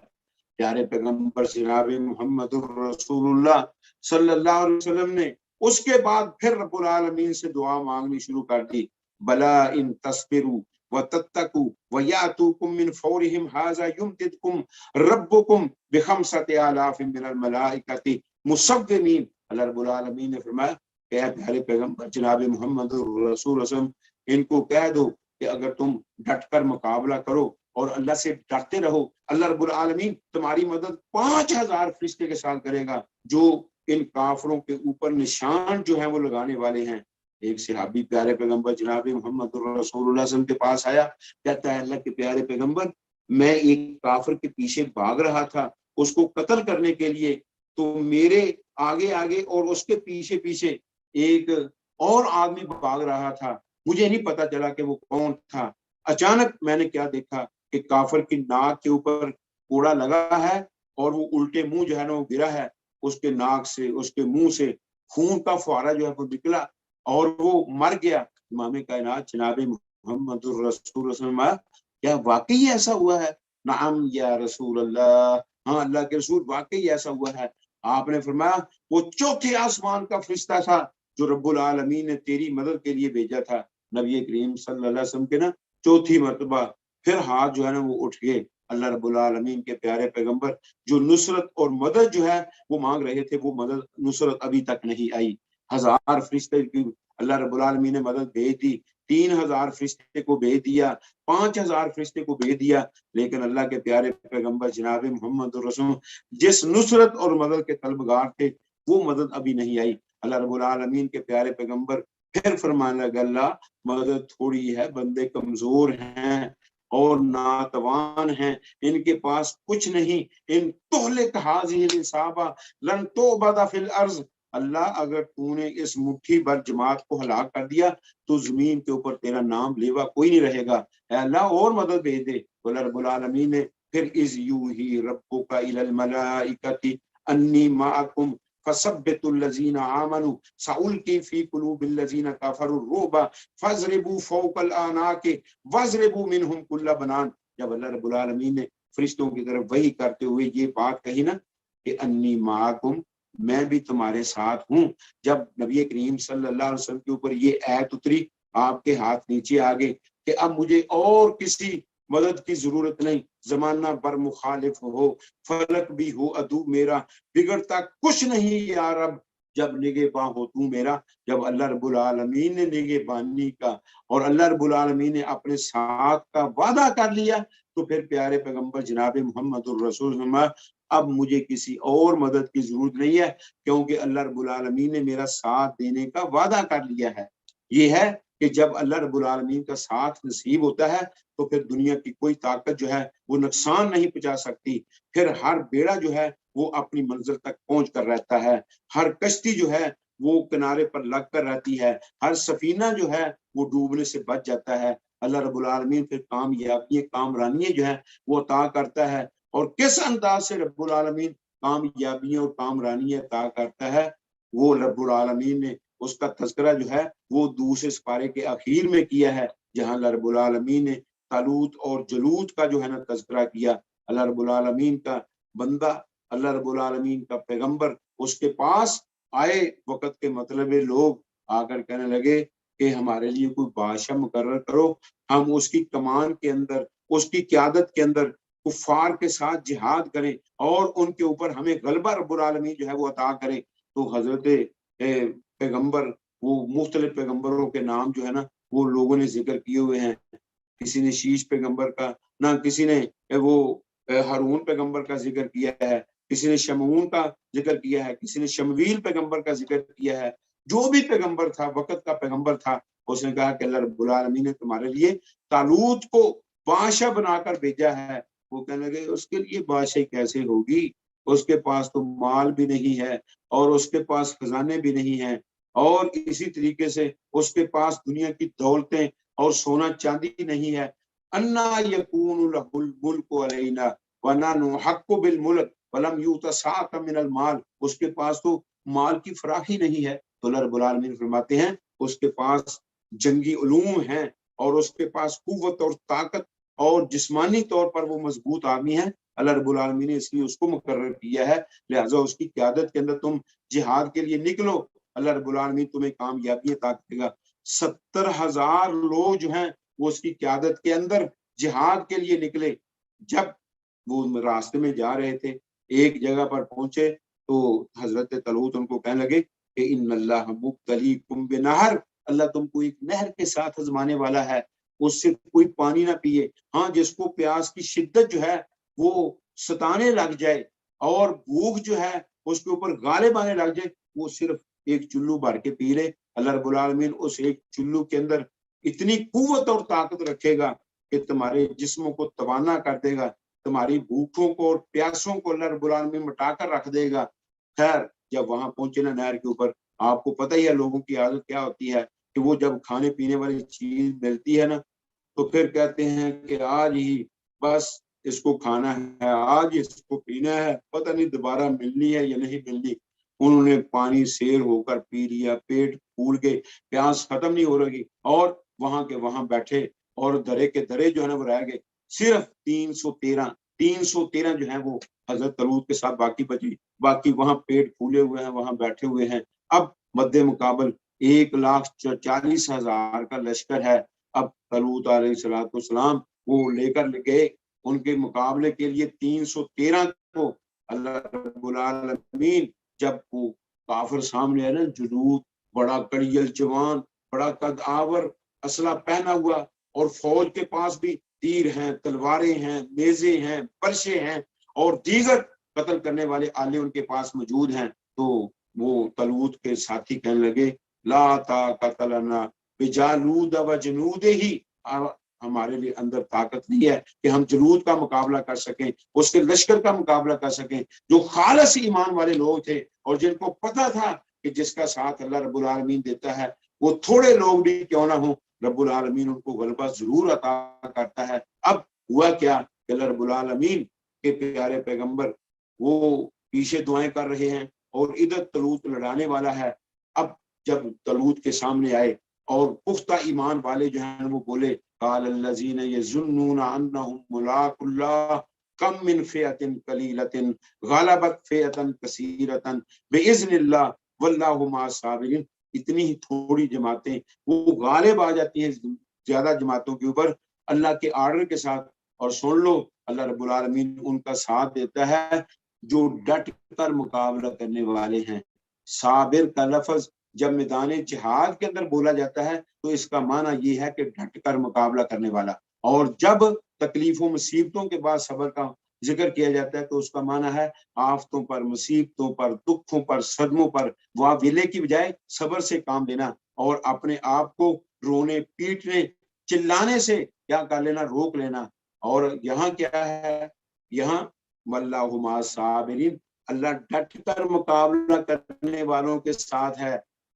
پیارے پیغمبر جناب محمد الرسول اللہ صلی اللہ علیہ وسلم نے اس کے بعد پھر رب العالمین سے دعا مانگنی شروع کر دی. بلا ان تصبروا وتتقوا وياتوكم من فورهم هذا يمددكم ربكم بخمسة آلاف من الملائكة مسومين. اللہ رب العالمین نے فرمایا کہ اے پیارے پیغمبر جناب محمد الرسول وسلم ان کو کہہ دو کہ اگر تم ڈٹ کر مقابلہ کرو اور اللہ سے ڈرتے رہو اللہ رب العالمین تمہاری مدد 5000 فرشتے کے ساتھ کرے گا جو ان کافروں کے اوپر نشان جو ہیں وہ لگانے والے ہیں. ایک صحابی پیارے پیغمبر جناب محمد الرسول اللہ صلی اللہ علیہ وسلم کے پاس آیا، کہتا ہے اللہ کے پیارے پیغمبر میں ایک کافر کے پیچھے بھاگ رہا تھا اس کو قتل کرنے کے لیے، تو میرے آگے آگے اور اس کے پیچھے پیچھے ایک اور آدمی بھاگ رہا تھا، مجھے نہیں پتا چلا کہ وہ کون تھا. اچانک میں نے کیا دیکھا کہ کافر کی ناک کے اوپر کوڑا لگا ہے اور وہ الٹے منہ جو ہے نا وہ گرا ہے، اس کے ناک سے اس کے منہ سے خون کا فوارہ جو ہے وہ نکلا اور وہ مر گیا. امام کائنات جناب محمد الرسول وسلم کیا واقعی ایسا ہوا ہے؟ نعم یا رسول اللہ، ہاں اللہ کے رسول واقعی ایسا ہوا ہے. آپ نے فرمایا وہ چوتھے آسمان کا فرشتہ تھا جو رب العالمین نے تیری مدد کے لیے بھیجا تھا. نبی کریم صلی اللہ علیہ وسلم کے نا چوتھی مرتبہ پھر ہاتھ جو ہے نا وہ اٹھ گئے. اللہ رب العالمین کے پیارے پیغمبر جو نصرت اور مدد جو ہے وہ مانگ رہے تھے وہ مدد نصرت ابھی تک نہیں آئی. 1000 فرشتے کی اللہ رب العالمین نے مدد بھیج دی، 3000 فرشتے کو بھیج دیا، 5000 فرشتے کو بھیج دیا، لیکن اللہ کے پیارے پیغمبر جناب محمد الرسول جس نصرت اور مدد کے طلبگار تھے وہ مدد ابھی نہیں آئی. اللہ رب العالمین کے پیارے پیغمبر پھر فرمانے لگا اللہ مدد تھوڑی ہے، بندے کمزور ہیں اور ناتوان ہیں، ان کے پاس کچھ نہیں. ان تہلک ہذہ الصحابہ لن تعبد فی الارض. اللہ اگر تو نے اس مٹھی بھر جماعت کو ہلاک کر دیا تو زمین کے اوپر تیرا نام لیوا کوئی نہیں رہے گا. اے اللہ اور مدد بھیج دے. اللہ رب العالمین نے پھر اذ یوحی ربک الی الملائکۃ انی معکم فثبتوا الذین آمنوا سألقی فی قلوب الذین کفروا الرعب فاضربوا فوق الاعناق واضربوا منهم کل بنان. جب اللہ رب العالمین نے فرشتوں کی طرف وحی کرتے ہوئے یہ بات کہی نا کہ انی معکم میں بھی تمہارے ساتھ ہوں، جب نبی کریم صلی اللہ علیہ وسلم کے اوپر یہ آیت اتری آپ کے ہاتھ نیچے آگے کہ اب مجھے اور کسی مدد کی ضرورت نہیں، زمانہ بر مخالف ہو فلک بھی ہو عدو میرا بگڑتا کچھ نہیں یا رب جب نگہباں ہو تو میرا. جب اللہ رب العالمین نے نگہبانی کا اور اللہ رب العالمین نے اپنے ساتھ کا وعدہ کر لیا تو پھر پیارے پیغمبر جناب محمد الرسول اب مجھے کسی اور مدد کی ضرورت نہیں ہے کیونکہ اللہ رب العالمین نے میرا ساتھ دینے کا وعدہ کر لیا ہے. یہ ہے کہ جب اللہ رب العالمین کا ساتھ نصیب ہوتا ہے تو پھر دنیا کی کوئی طاقت جو ہے وہ نقصان نہیں پہنچا سکتی. پھر ہر بیڑا جو ہے وہ اپنی منزل تک پہنچ کر رہتا ہے، ہر کشتی جو ہے وہ کنارے پر لگ کر رہتی ہے، ہر سفینہ جو ہے وہ ڈوبنے سے بچ جاتا ہے۔ اللہ رب العالمین پھر کامیابی کامرانی جو ہے وہ عطا کرتا ہے، اور کس انداز سے رب العالمین کامیابیاں اور کامرانی عطا کرتا ہے وہ رب العالمین نے اس کا تذکرہ جو ہے وہ دوسرے سپارے کے اخیر میں کیا ہے، جہاں اللہ رب العالمین نے طالوت اور جلوت کا جو ہے نا تذکرہ کیا۔ اللہ رب العالمین کا بندہ، اللہ رب العالمین کا پیغمبر، اس کے پاس آئے وقت کے مطلب لوگ آ کر کہنے لگے کہ ہمارے لیے کوئی بادشاہ مقرر کرو، ہم اس کی کمان کے اندر، اس کی قیادت کے اندر کفار کے ساتھ جہاد کریں اور ان کے اوپر ہمیں غلبہ رب العالمین جو ہے وہ عطا کرے۔ تو حضرت پیغمبر، وہ مختلف پیغمبروں کے نام جو ہے نا وہ لوگوں نے ذکر کیے ہوئے ہیں، کسی نے شیش پیغمبر کا، نہ کسی نے وہ ہارون پیغمبر کا ذکر کیا ہے، کسی نے شمعون کا ذکر کیا ہے، کسی نے شمویل پیغمبر کا ذکر کیا ہے۔ جو بھی پیغمبر تھا، وقت کا پیغمبر تھا، اس نے کہا کہ اللہ رب العالمین نے تمہارے لیے طالوت کو بادشاہ بنا کر بھیجا ہے۔ وہ کہنے لگے اس کے لیے بادشاہی کیسے ہوگی، اس کے پاس تو مال بھی نہیں ہے اور اس کے پاس خزانے بھی نہیں ہیں، اور اسی طریقے سے اس کے پاس دنیا کی دولتیں اور سونا چاندی نہیں ہے۔ انا یکون لہ الملک علینا ونحن احق بالملک ولم یؤت سعۃ من المال، اس کے پاس تو مال کی فراخی نہیں ہے۔ تو اللہ رب العالمین فرماتے ہیں اس کے پاس جنگی علوم ہیں اور اس کے پاس قوت اور طاقت اور جسمانی طور پر وہ مضبوط آدمی ہے۔ اللہ رب العالمین نے اس لیے اس کو مقرر کیا ہے، لہٰذا اس کی قیادت کے اندر تم جہاد کے لیے نکلو، اللہ رب العالمین تمہیں کامیابی عطا کرے گا۔ 70,000 لوگ جو ہیں وہ اس کی قیادت کے اندر جہاد کے لیے نکلے۔ جب وہ راستے میں جا رہے تھے، ایک جگہ پر پہنچے تو حضرت طالوت ان کو کہنے لگے کہ ان اللہ مبتلیکم بنہر، اللہ تم کو ایک نہر کے ساتھ آزمانے والا ہے، اس سے کوئی پانی نہ پیے۔ ہاں، جس کو پیاس کی شدت جو ہے وہ ستانے لگ جائے اور بھوک جو ہے اس کے اوپر غالب آنے لگ جائے، وہ صرف ایک چلو بھر کے پی لے۔ اللہ رب العالمین اس ایک چلو کے اندر اتنی قوت اور طاقت رکھے گا کہ تمہارے جسموں کو توانا کر دے گا، تمہاری بھوکوں کو اور پیاسوں کو اللہ رب العالمین مٹا کر رکھ دے گا۔ خیر، جب وہاں پہنچے نا نہر کے اوپر، آپ کو پتہ ہی ہے لوگوں کی عادت کیا ہوتی ہے کہ وہ جب کھانے پینے والی چیز ملتی ہے نا تو پھر کہتے ہیں کہ آج ہی بس اس کو کھانا ہے، آج اس کو پینا ہے، پتہ نہیں دوبارہ ملنی ہے یا نہیں ملنی۔ انہوں نے پانی سیر ہو کر پی لیا، پیٹ پھول کے، پیاس ختم نہیں ہو رہی، اور وہاں کے وہاں بیٹھے اور درے کے درے جو ہے نا وہ رہ گئے۔ صرف 313 جو ہیں وہ حضرت طالوت کے ساتھ باقی بچی، باقی وہاں پیٹ پھولے ہوئے ہیں، وہاں بیٹھے ہوئے ہیں۔ اب مد مقابل 1,40,000 کا لشکر ہے۔ اب طالوت علیہ السلام وہ لے کر گئے ان کے مقابلے کے لیے 313 کو۔ اللہ رب العالمین جب وہ کافر سامنے ہے نا، جلود بڑا کڑیل جوان، بڑا قد آور، اسلحہ پہنا ہوا، اور فوج کے پاس بھی تیر ہیں، تلواریں ہیں، نیزے ہیں، برشے ہیں اور دیگر قتل کرنے والے آلے ان کے پاس موجود ہیں۔ تو وہ طالوت کے ساتھی کہنے لگے لا طاقت لنا بجالود وجنودہ، ہمارے لیے اندر طاقت نہیں ہے کہ ہم جلود کا مقابلہ کر سکیں، اس کے لشکر کا مقابلہ کر سکیں۔ جو خالص ایمان والے لوگ تھے اور جن کو پتا تھا کہ جس کا ساتھ اللہ رب العالمین دیتا ہے وہ تھوڑے لوگ بھی کیوں نہ ہوں، رب العالمین ان کو غلبہ ضرور عطا کرتا ہے۔ اب ہوا کیا کہ اللہ رب العالمین کے پیارے پیغمبر وہ پیچھے دعائیں کر رہے ہیں اور ادھر طالوت لڑانے والا ہے۔ اب جب طالوت کے سامنے آئے اور پختہ ایمان والے جو ہیں وہ بولے قال الذین یظنون انہم ملاق اللہ کم من فئۃ قلیلۃ غلبت فئۃ کثیرۃ باذن اللہ واللہ مع الصابرین۔ اتنی ہی تھوڑی جماعتیں وہ غالب آ جاتی ہیں زیادہ جماعتوں کے اوپر اللہ کے آرڈر کے ساتھ، اور سن لو اللہ رب العالمین ان کا ساتھ دیتا ہے جو ڈٹ کر مقابلہ کرنے والے ہیں۔ صابر کا لفظ جب میدان جہاد کے اندر بولا جاتا ہے تو اس کا معنی یہ ہے کہ ڈٹ کر مقابلہ کرنے والا، اور جب تکلیفوں مصیبتوں کے بعد صبر کا ذکر کیا جاتا ہے تو اس کا معنی ہے آفتوں پر، مصیبتوں پر، دکھوں پر، صدموں پر واویلے کی بجائے صبر سے کام لینا اور اپنے آپ کو رونے، پیٹنے، چلانے سے کیا کر لینا، روک لینا۔ اور یہاں کیا ہے، یہاں واللہ مع الصابرین، اللہ ڈٹ کر مقابلہ کرنے والوں کے ساتھ ہے۔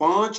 5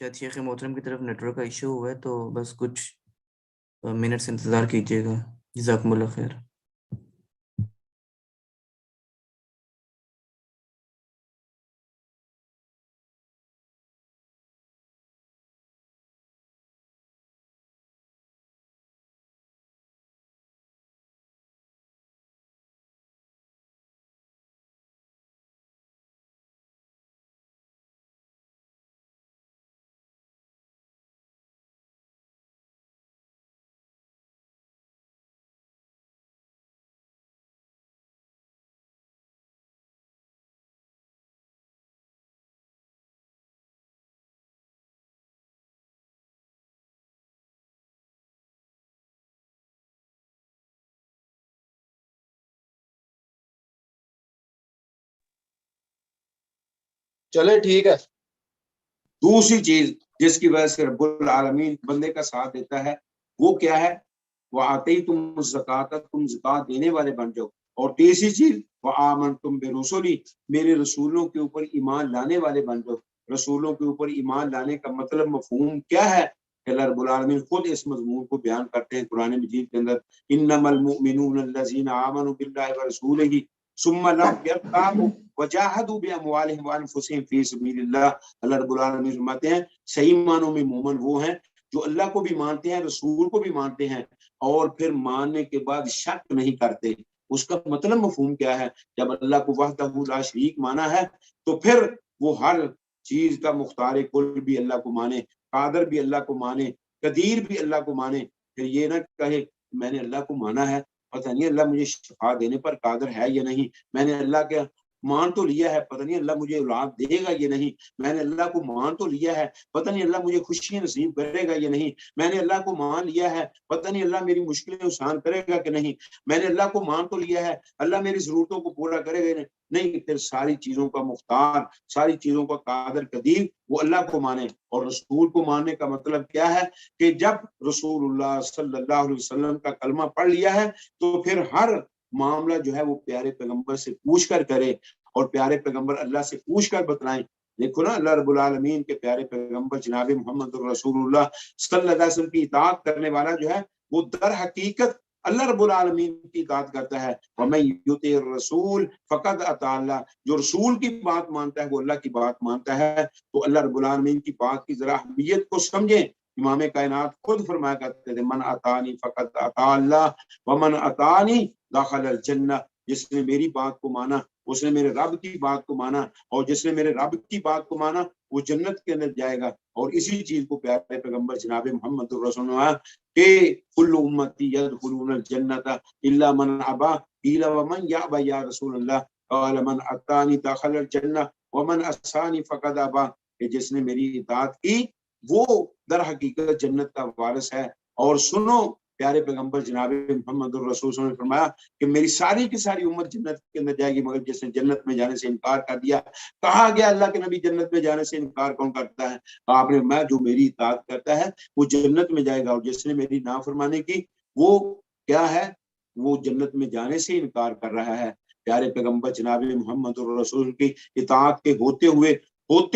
شاید شیخ محترم کی طرف نیٹ ورک کا ایشو ہوا ہے، تو بس کچھ منٹس انتظار کیجیے گا. جزاکم اللہ خیر. چلے ٹھیک ہے. دوسری چیز جس کی وجہ سے رب العالمین بندے کا ساتھ دیتا ہے وہ کیا ہے؟ وہ آتے ہی تم زکوٰۃ، تم زکوٰۃ دینے والے بن جاؤ. اور تیسری چیز وہ آمنتم برسولی، میرے رسولوں کے اوپر ایمان لانے والے بن جاؤ. رسولوں کے اوپر ایمان لانے کا مطلب مفہوم کیا ہے؟ کہ اللہ رب العالمین خود اس مضمون کو بیان کرتے ہیں قرآن مجید کے اندر، انما المؤمنون الذین آمنوا باللہ ورسولہ ثم لم يرتابوا وجاہدوا باموالہم وانفسہم فی سبیل اللہ. اللہ رب العالمین فرماتے ہیں صحیح معنوں میں مومن وہ ہیں جو اللہ کو بھی مانتے ہیں، رسول کو بھی مانتے ہیں، اور پھر ماننے کے بعد شک نہیں کرتے. اس کا مطلب مفہوم کیا ہے؟ جب اللہ کو وحدہ لا شریک مانا ہے تو پھر وہ ہر چیز کا مختار کل بھی اللہ کو مانے، قادر بھی اللہ کو مانے، قدیر بھی اللہ کو مانے. پھر یہ نہ کہے میں نے اللہ کو مانا ہے، پتہ نہیں اللہ مجھے شفا دینے پر قادر ہے یا نہیں. میں نے اللہ کے مان تو لیا ہے، پتہ نہیں اللہ مجھے اولاد دے گا یا نہیں. میں نے اللہ کو مان تو لیا ہے، پتہ نہیں اللہ مجھے خوشیاں نصیب کرے گا یا نہیں. میں نے اللہ کو مان لیا ہے، پتہ نہیں اللہ میری مشکلیں آسان کرے گا کہ نہیں. میں نے اللہ کو مان تو لیا ہے، اللہ میری ضرورتوں کو پورا کرے گا نہیں. پھر ساری چیزوں کا مختار، ساری چیزوں کا قادر قدیر وہ اللہ کو مانے. اور رسول کو ماننے کا مطلب کیا ہے؟ کہ جب رسول اللہ صلی اللہ علیہ وسلم کا کلمہ پڑھ لیا ہے تو پھر ہر معاملہ جو ہے وہ پیارے پیغمبر سے پوچھ کر کرے، اور پیارے پیغمبر اللہ سے پوچھ کر بتلائیں. دیکھو نا، اللہ رب العالمین کے پیارے پیغمبر جناب محمد رسول اللہ صلی اللہ علیہ وسلم کی اطاعت کرنے والا جو ہے وہ در حقیقت اللہ رب العالمین کی اطاعت کرتا ہے. وَمَن يُطِعِ الرَّسُولَ فَقَدْ أَطَاعَ اللَّهَ، جو رسول کی بات مانتا ہے وہ اللہ کی بات مانتا ہے. تو اللہ رب العالمین کی بات کی ذرا اہمیت کو سمجھیں. امام کائنات خود فرمایا کرتے تھے من اطاعنی فقد اطاع اللہ ومن اطاعنی دخل الجنہ. جس نے میری بات کو مانا اس نے میرے رب کی بات کو مانا، اور جس نے میرے رب کی بات کو مانا وہ جنت کے اندر جائے گا. اور اسی چیز کو پیارے پیغمبر جناب محمد رسول اللہ کہ کل امتی یدخلون الجنت الا من ابا قیل ومن یابا یا رسول اللہ قال من اطاعنی دخل الجنہ ومن عصانی فقد ابا، کہ جس نے میری اطاعت کی وہ در حقیقت جنت کا وارث ہے. اور سنو، پیارے پیغمبر جناب محمد الرسول صلی اللہ علیہ وسلم نے فرمایا کہ میری ساری کی ساری امت جنت کے اندر جائے گی مگر جس نے جنت میں جانے سے انکار کر دیا. کہا گیا اللہ کے نبی جنت میں جانے سے انکار کون کرتا ہے؟ آپ نے میں جو میری اطاعت کرتا ہے وہ جنت میں جائے گا، اور جس نے میری نافرمانی کی وہ کیا ہے؟ وہ جنت میں جانے سے انکار کر رہا ہے. پیارے پیغمبر جناب محمد الرسول کی اطاعت کے ہوتے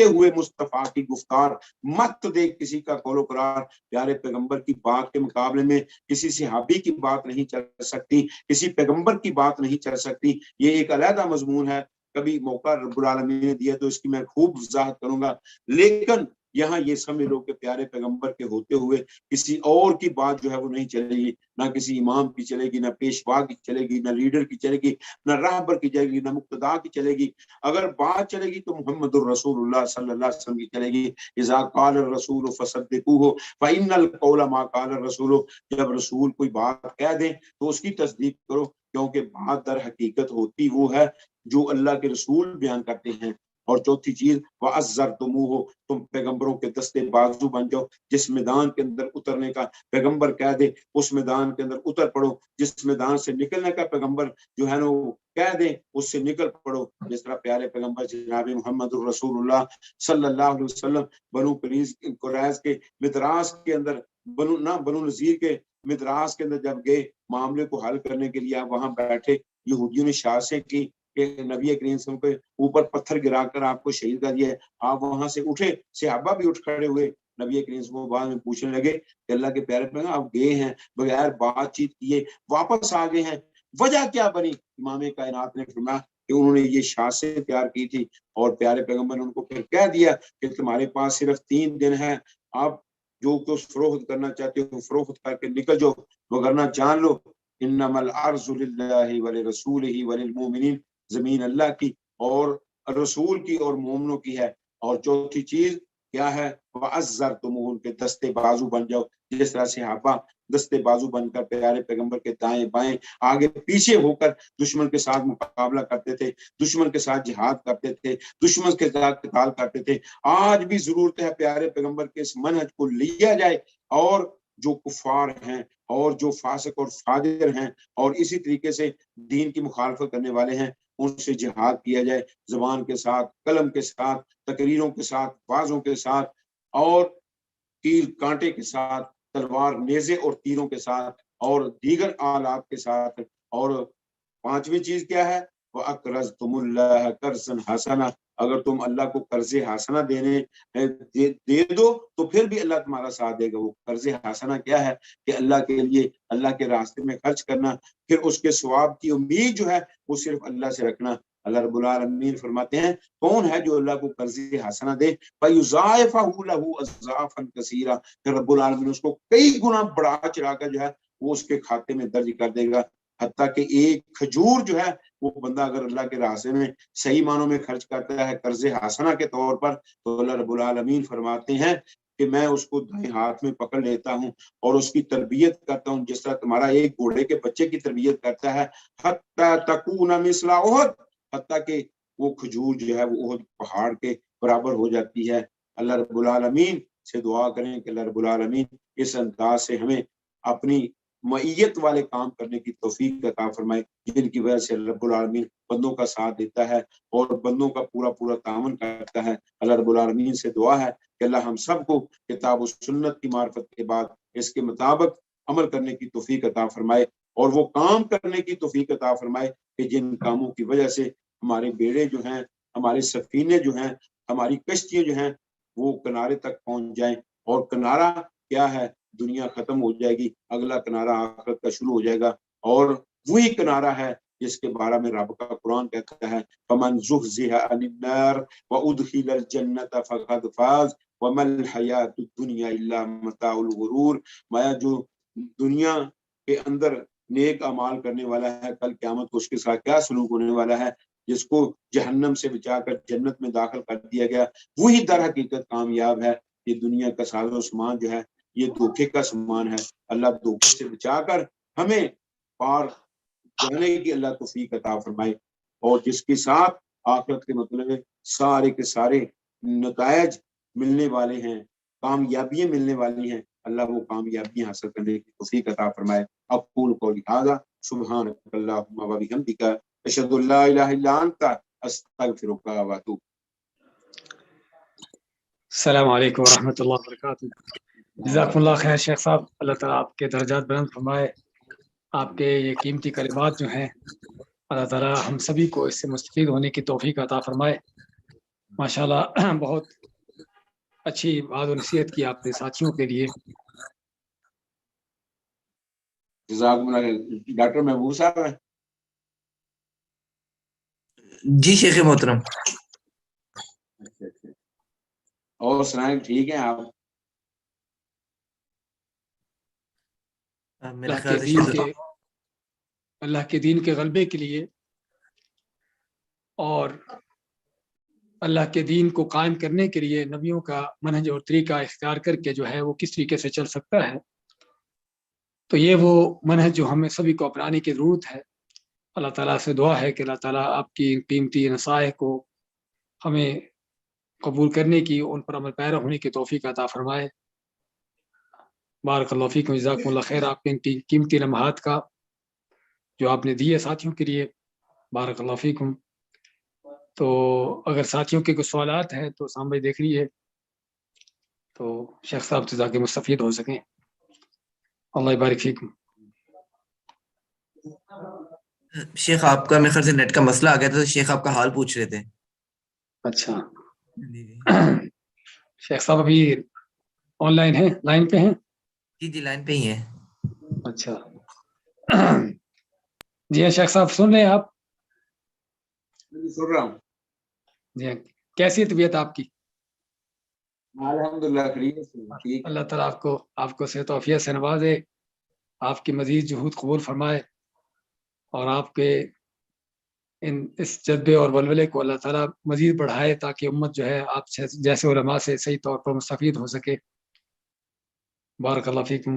ہوئے مصطفیٰ کی گفتار مت دے کسی کا قول و قرار. پیارے پیغمبر کی بات کے مقابلے میں کسی صحابی کی بات نہیں چل سکتی، کسی پیغمبر کی بات نہیں چل سکتی. یہ ایک علیحدہ مضمون ہے، کبھی موقع رب العالمین نے دیا تو اس کی میں خوب وضاحت کروں گا. لیکن یہاں یہ سمجھ لو کہ پیارے پیغمبر کے ہوتے ہوئے کسی اور کی بات جو ہے وہ نہیں چلے گی. نہ کسی امام کی چلے گی، نہ پیشوا کی چلے گی، نہ لیڈر کی چلے گی، نہ راہبر کی چلے گی، نہ مقتدا کی چلے گی. اگر بات چلے گی تو محمد الرسول اللہ صلی اللہ علیہ وسلم کی چلے گی. اذا قال الرسول فصدقوه فإن القول ما قال الرسول. جب رسول کوئی بات کہہ دیں تو اس کی تصدیق کرو، کیونکہ بات در حقیقت ہوتی وہ ہے جو اللہ کے رسول بیان کرتے ہیں. اور چوتھی چیز وَأَزَّرْتُمُوهُ، تم پیغمبروں کے دستے بازو بن جاؤ. جس میدان کے اندر اترنے کا پیغمبر کہہ دے اس میدان کے اندر اتر پڑو، جس میدان سے نکلنے کا پیغمبر جو ہے نا وہ کہہ دے اس سے نکل پڑو. جس طرح پیارے پیغمبر جناب محمد الرسول اللہ صلی اللہ علیہ وسلم بنو قریظ کے مدراس کے اندر بنو نذیر کے مدراس کے اندر جب گئے معاملے کو حل کرنے کے لیے، آپ وہاں بیٹھے، یہودیوں نے شاہ سے کی کہ نبی کریم صلی اللہ علیہ وسلم کے اوپر پتھر گرا کر آپ کو شہید کر دیا ہے. آپ وہاں سے اٹھے, صحابہ بھی اٹھ کھڑے ہوئے, نبی کریم صلی اللہ علیہ وسلم بعد میں پوچھنے لگے کہ اللہ کے پیارے پیغمبر آپ گئے ہیں بغیر بات چیت کیے واپس آ گئے ہیں, وجہ کیا بنی؟ امام کائنات نے فرمایا کہ انہوں نے یہ شاخیں تیار کی تھی اور پیارے پیغمبر نے ان کو پھر کہہ دیا کہ تمہارے پاس صرف 3 دن ہے, آپ جو کچھ فروخت کرنا چاہتے ہو فروخت کر کے نکل جاؤ, وگرنہ جان لو انما الارض للہ ولرسولہ وللمؤمنین, زمین اللہ کی اور رسول کی اور مومنوں کی ہے. اور چوتھی چیز کیا ہے؟ وَعَزَّرْتُمُوهُمْ کے دستے بازو بن جاؤ, جس طرح صحابہ دستے بازو بن کر پیارے پیغمبر کے دائیں بائیں آگے پیچھے ہو کر دشمن کے ساتھ مقابلہ کرتے تھے, دشمن کے ساتھ جہاد کرتے تھے, دشمن کے ساتھ قتال کرتے تھے. آج بھی ضرورت ہے پیارے پیغمبر کے اس منہج کو لیا جائے اور جو کفار ہیں اور جو فاسق اور فاجر ہیں اور اسی طریقے سے دین کی مخالفت کرنے والے ہیں ان سے جہاد کیا جائے, زبان کے ساتھ, قلم کے ساتھ, تقریروں کے ساتھ, وعظوں کے ساتھ اور تیر کانٹے کے ساتھ, تلوار نیزے اور تیروں کے ساتھ اور دیگر آلات کے ساتھ. اور پانچویں چیز کیا ہے؟ وَأَقْرَضْتُمُ اللَّهَ قَرْضًا حَسَنًا, اگر تم اللہ کو قرض حسنہ دے دو تو پھر بھی اللہ تمہارا ساتھ دے گا. وہ قرض حسنہ کیا ہے کہ اللہ کے لیے اللہ کے راستے میں خرچ کرنا, پھر اس کے ثواب کی امید جو ہے وہ صرف اللہ سے رکھنا. اللہ رب العالمین فرماتے ہیں کون ہے جو اللہ کو قرض حسنہ دے فَيُضَاعِفَهُ لَهُ أَضْعَافًا كَثِيرًا, پھر رب العالمین اس کو کئی گنا بڑھا چڑھا کر جو ہے وہ اس کے کھاتے میں درج کر دے گا. حتیٰ کہ ایک کھجور جو ہے وہ بندہ اگر اللہ کے راستے میں صحیح معنوں میں خرچ کرتا ہے قرض حسنہ کے طور پر تو اللہ رب العالمین فرماتے ہیں کہ میں اس کو دائیں ہاتھ میں پکڑ لیتا ہوں اور اس کی تربیت کرتا ہوں جس طرح تمہارا ایک گھوڑے کے بچے کی تربیت کرتا ہے, حتیٰ تکون مثل احد, حتیٰ کہ وہ کھجور جو ہے وہ احد پہاڑ کے برابر ہو جاتی ہے. اللہ رب العالمین سے دعا کریں کہ اللہ رب العالمین اس انداز سے ہمیں اپنی معیت والے کام کرنے کی توفیق عطا فرمائے جن کی وجہ سے رب العالمین بندوں کا ساتھ دیتا ہے اور بندوں کا پورا پورا تعاون کرتا ہے. اللہ رب العالمین سے دعا ہے کہ اللہ ہم سب کو کتاب و سنت کی معرفت کے بعد اس کے مطابق عمل کرنے کی توفیق عطا فرمائے اور وہ کام کرنے کی توفیق عطا فرمائے کہ جن کاموں کی وجہ سے ہمارے بیڑے جو ہیں, ہمارے سفینے جو ہیں, ہماری کشتیاں جو ہیں وہ کنارے تک پہنچ جائیں. اور کنارہ کیا ہے؟ دنیا ختم ہو جائے گی, اگلا کنارہ آخرت کا شروع ہو جائے گا اور وہی کنارہ ہے جس کے بارے میں رب کا قرآن کہتا ہے فَمَنْ زُحْزِحَ عَنِ النَّارِ وَأُدْخِلَ الْجَنَّةَ فَقَدْ فَازَ وَمَا الْحَيَاةُ الدُّنْيَا إِلَّا مَتَاعُ الْغُرُورِ. مایا جو دنیا کے اندر نیک اعمال کرنے والا ہے کل قیامت کو اس کے ساتھ کیا سلوک ہونے والا ہے, جس کو جہنم سے بچا کر جنت میں داخل کر دیا گیا وہی در حقیقت کامیاب ہے. یہ دنیا کا ساز و سامان جو ہے یہ دھوکے کا سامان ہے. اللہ دھوکے سے بچا کر ہمیں پار جانے کی اللہ توفیق عطا فرمائے اور جس کے ساتھ آخرت کے مطلب سارے کے سارے نتائج ملنے والے ہیں, کامیابیاں ملنے والی ہیں, اللہ وہ کامیابیاں حاصل کرنے کی توفیق عطا فرمائے. اقول قولی ھذا سبحانک اللہم و بحمدک اشہد ان لا الہ الا انت استغفرک و اتوب. السلام علیکم ورحمۃ اللہ وبرکاتہ. جزاکم اللہ خیر شیخ صاحب, اللہ تعالیٰ آپ کے درجات بلند فرمائے. آپ کے یہ قیمتی کلمات جو ہیں اللہ تعالیٰ ہم سبھی کو اس سے مستفید ہونے کی توفیق عطا فرمائے. ماشاءاللہ بہت اچھی بات و نصیحت کی آپ نے ساتھیوں کے لیے. جزاکم اللہ. ڈاکٹر محبوب صاحب ہیں؟ جی شیخ محترم. اور سنائیں, ٹھیک ہیں آپ؟ میرا خیال ہے اللہ کے دین کے غلبے کے لیے اور اللہ کے دین کو قائم کرنے کے لیے نبیوں کا منہج اور طریقہ اختیار کر کے جو ہے وہ کس طریقے سے چل سکتا ہے, تو یہ وہ منہج جو ہمیں سبھی کو اپنانے کی ضرورت ہے. اللہ تعالیٰ سے دعا ہے کہ اللہ تعالیٰ آپ کی قیمتی نصائح کو ہمیں قبول کرنے کی, ان پر عمل پیرا ہونے کی توفیق عطا فرمائے. بارک اللہ فیکم, جزاکم اللہ خیر. آپ کے قیمتی لمحات کا جو آپ نے دیے ساتھیوں کے لیے, بارک اللہ فیکم. تو اگر ساتھیوں کے کچھ سوالات ہیں تو سامنے دیکھ لیجیے تو شیخ صاحب سے تاکہ مستفید ہو سکیں. اللہ بارک فیکم. شیخ آپ کا میرے خیال سے نیٹ کا مسئلہ آ گیا تھا، تو شیخ آپ کا حال پوچھ رہے تھے. اچھا جی جی شیخ صاحب ابھی آن لائن ہیں، لائن پہ ہیں؟ جی جی لائن پہ ہی ہے. اچھا جی ہاں شیخ صاحب سن رہے ہیں آپ؟ سن رہا ہوں. جی ہاں، کیسی ہے طبیعت آپ کی؟ الحمدللہ خیریت سے ٹھیک. اللہ تعالیٰ آپ کو صحت و عافیت سے نوازے، آپ کی مزید جہود قبول فرمائے، اور آپ کے اس جذبے اور ولولے کو اللہ تعالیٰ مزید بڑھائے، تاکہ امت جو ہے آپ جیسے علماء سے صحیح طور پر مستفید ہو سکے. بارک اللہ فیکم.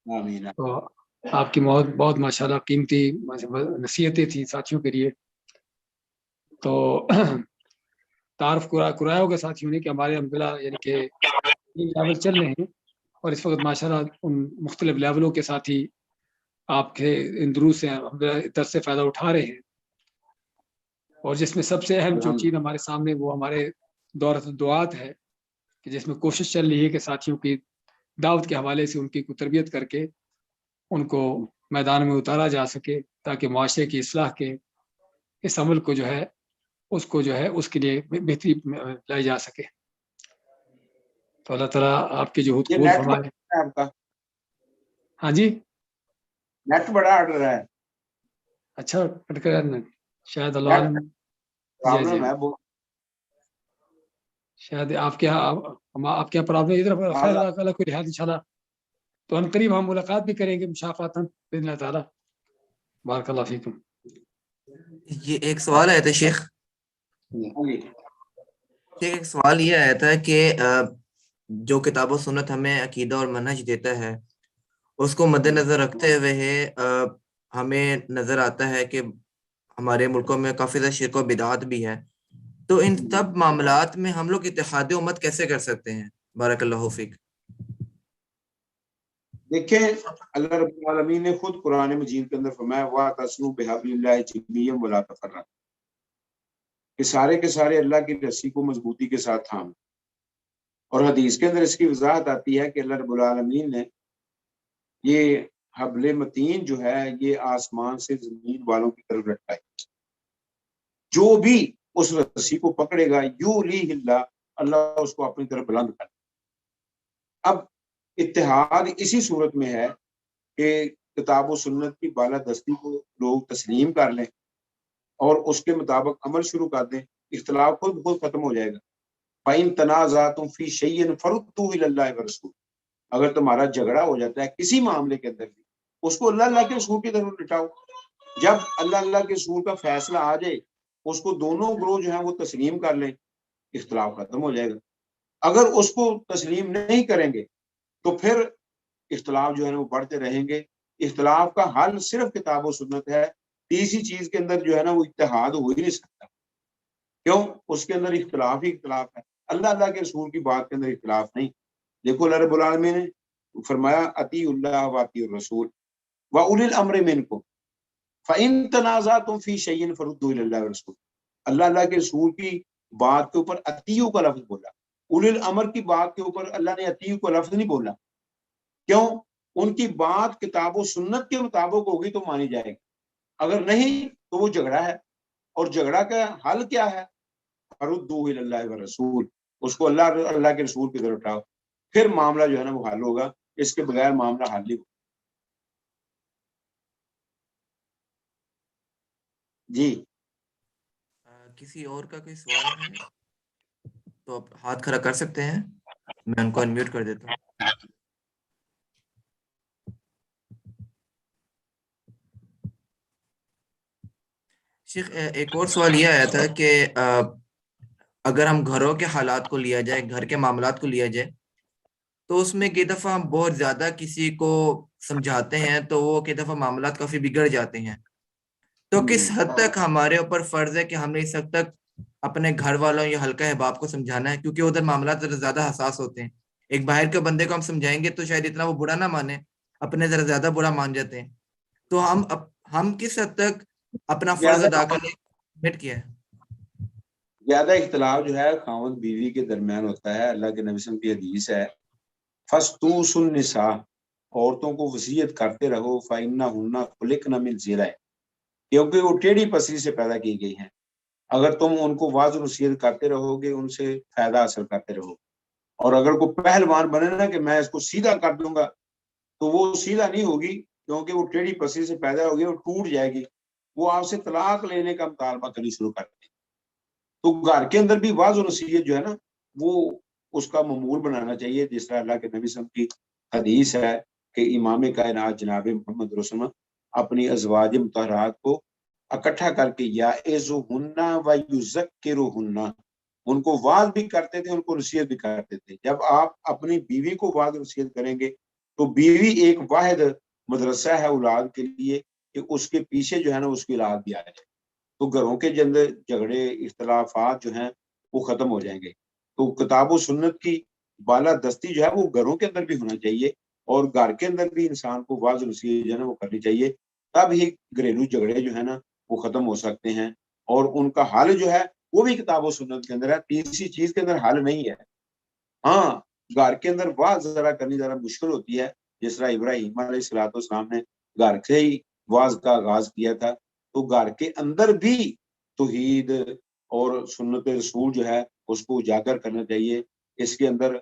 آمین. تو آپ کی بہت ماشاءاللہ قیمتی نصیحتیں تھیں ساتھیوں کے لیے. تو تعارف کرایا ہوگا ساتھیوں نے کہ ہمارے الحمدللہ یعنی کہ لیول چل رہے ہیں، اور اس وقت ماشاءاللہ ان مختلف لیولوں کے ساتھی آپ کے ان دروس سے درس سے فائدہ اٹھا رہے ہیں. اور جس میں سب سے اہم جو چیز ہمارے سامنے وہ ہمارے دورۃ الدعات ہے، کہ جس میں کوشش چل رہی ہے کہ ساتھیوں کی دعوت کے حوالے سے ان کی تربیت کر کے ان کو میدان میں اتارا جا سکے، تاکہ معاشرے کی اصلاح کے اس عمل کو جو ہے اس کے لیے بہتری لائی جا سکے. تو اللہ تعالیٰ آپ کی جہود یہ قبول نیٹ فرمائے. آپ کا ہاں جی نیٹ بڑا اڑ رہا ہے. اچھا کٹ کر شاید اللہ عالم. جی جی پرابلم ہے وہ. شاید آپ کے یہاں پرابلم ادھر. خیر اللہ کوئی لحاظ انشاءاللہ تو ان قریب ہم ملاقات بھی کریں گے مشافاتاً باذن اللہ تعالیٰ. بارک اللہ فیکم. یہ ایک سوال آیا تھا شیخ. ایک سوال یہ آیا تھا کہ جو کتاب و سنت ہمیں عقیدہ اور منہج دیتا ہے، اس کو مد نظر رکھتے ہوئے ہمیں نظر آتا ہے کہ ہمارے ملکوں میں کافی زیادہ شرک و بدعات بھی ہے. تو ان سب معاملات میں ہم لوگ اتحاد امت کیسے کر سکتے ہیں؟ بارک اللہ فیک. دیکھیں اللہ رب العالمین نے خود قرآن مجید کے اندر فرمایا وَاعْتَصِمُوا بِحَبْلِ اللَّهِ جَمِيعًا وَلَا تَفَرَّقُوا، کہ سارے کے سارے اللہ کی رسی کو مضبوطی کے ساتھ تھام. اور حدیث کے اندر اس کی وضاحت آتی ہے کہ اللہ رب العالمین نے یہ حبل متین جو ہے یہ آسمان سے زمین والوں کی طرف لٹکائی. جو بھی اس رسی کو پکڑے گا یولیہ اللہ اس کو اپنی طرف بلند کر. اب اتحاد اسی صورت میں ہے کہ کتاب و سنت کی بالادستی کو لوگ تسلیم کر لیں اور اس کے مطابق عمل شروع کر دیں. اختلاف خود بخود ختم ہو جائے گا. فَإِن تَنَازَعْتُمْ فِي شَيْءٍ فَرُدُّوهُ إِلَى اللَّهِ وَالرَّسُولِ. اگر تمہارا جھگڑا ہو جاتا ہے کسی معاملے کے اندر بھی، اس کو اللہ کے رسول کی طرف لٹاؤ. جب اللہ کے رسول کا فیصلہ آ جائے اس کو دونوں گروہ جو ہیں وہ تسلیم کر لیں، اختلاف ختم ہو جائے گا. اگر اس کو تسلیم نہیں کریں گے تو پھر اختلاف جو ہے وہ بڑھتے رہیں گے. اختلاف کا حل صرف کتاب و سنت ہے. تیسری چیز کے اندر جو ہے نا وہ اتحاد ہو ہی نہیں سکتا. کیوں؟ اس کے اندر اختلاف ہی اختلاف ہے. اللہ کے رسول کی بات کے اندر اختلاف نہیں. دیکھو اللہ رب العالمین نے فرمایا اطیعوا اللہ واطیعوا الرسول واولی الامر منکم فإن تنازعتم فی شیء فردوہ الی اللہ والرسول. اللہ کے رسول کی بات کے اوپر اطیعوا کا لفظ بولا. اولی الامر کی بات کے اوپر اللہ نے اطیعوا کا لفظ نہیں بولا. کیوں؟ ان کی بات کتاب و سنت کے مطابق ہوگی تو مانی جائے گی، اگر نہیں تو وہ جھگڑا ہے. اور جھگڑا کا حل کیا ہے؟ فردوہ الی اللہ والرسول. اس کو اللہ کے رسول کی طرف اٹھاؤ، پھر معاملہ جو ہے نا وہ حل ہوگا. اس کے بغیر معاملہ حل نہیں ہوگا. جی کسی اور کا کوئی سوال ہے تو آپ ہاتھ کھڑا کر سکتے ہیں، میں ان کو انمیوٹ کر دیتا ہوں. شیخ ایک اور سوال یہ آیا تھا کہ اگر ہم گھروں کے حالات کو لیا جائے، گھر کے معاملات کو لیا جائے، تو اس میں کئی دفعہ ہم بہت زیادہ کسی کو سمجھاتے ہیں تو وہ کئی دفعہ معاملات کافی بگڑ جاتے ہیں. تو کس حد تک ہمارے اوپر فرض ہے کہ ہم نے اس حد تک اپنے گھر والوں یا حلقہ احباب کو سمجھانا ہے، کیونکہ ادھر معاملات زیادہ حساس ہوتے ہیں. ایک باہر کے بندے کو ہم سمجھائیں گے تو شاید اتنا وہ برا نہ مانے، اپنے ذرا زیادہ برا مان جاتے ہیں. تو ہم کس حد تک اپنا فرض ادا کرنے کیا ہے؟ زیادہ اختلاف جو ہے خاوند بیوی کے درمیان ہوتا ہے. اللہ کے نبی صلی اللہ علیہ وسلم کی حدیث ہے فَاسْتُوصُوا النِّسَاءَ، عورتوں کو وصیت کرتے رہو فَإِنَّهُنَّ خُلِقْنَ مِنْ ضِلَعٍ، کیونکہ وہ ٹیڑھی پسری سے پیدا کی گئی ہیں. اگر تم ان کو واضح نصیحت کرتے رہو گے ان سے فائدہ حاصل کرتے رہو گے. اور اگر کوئی پہلوان بنے نا کہ میں اس کو سیدھا کر دوں گا تو وہ سیدھا نہیں ہوگی, کیونکہ وہ ٹیڑھی پسری سے پیدا ہوگی اور ٹوٹ جائے گی. وہ آپ سے طلاق لینے کا مطالبہ کرنی شروع کر دیں. تو گھر کے اندر بھی واضح نصیحت جو ہے نا وہ اس کا معمول بنانا چاہیے, جس طرح اللہ کے نبی صلی اللہ علیہ وسلم کی حدیث ہے کہ امام کائنات جناب محمد رسول اللہ اپنی ازواج مطہرات کو اکٹھا کر کے یعظہن و یذکرہن, ان کو واعظ بھی کرتے تھے, ان کو نصیحت بھی کرتے تھے. جب آپ اپنی بیوی کو واعظ نصیحت کریں گے تو بیوی ایک واحد مدرسہ ہے اولاد کے لیے کہ اس کے پیچھے جو ہے نا اس کی اولاد بھی آ جائے. تو گھروں کے اندر جھگڑے اختلافات جو ہیں وہ ختم ہو جائیں گے. تو کتاب و سنت کی بالا دستی جو ہے وہ گھروں کے اندر بھی ہونا چاہیے, اور گھر کے اندر بھی انسان کو واضح نصیحت جو ہے نا وہ کرنی چاہیے. تب ہی گھریلو جھگڑے جو ہے نا وہ ختم ہو سکتے ہیں, اور ان کا حل جو ہے وہ بھی کتاب و سنت کے اندر ہے. تیسری چیز کے اندر حل نہیں ہے. ہاں گھر کے اندر واز ذرا کرنی ذرا مشکل ہوتی ہے, جس طرح ابراہیم علیہ الصلوۃ والسلام نے گھر سے ہی واز کا آغاز کیا تھا. تو گھر کے اندر بھی توحید اور سنت رسول جو ہے اس کو اجاگر کرنا چاہیے. اس کے اندر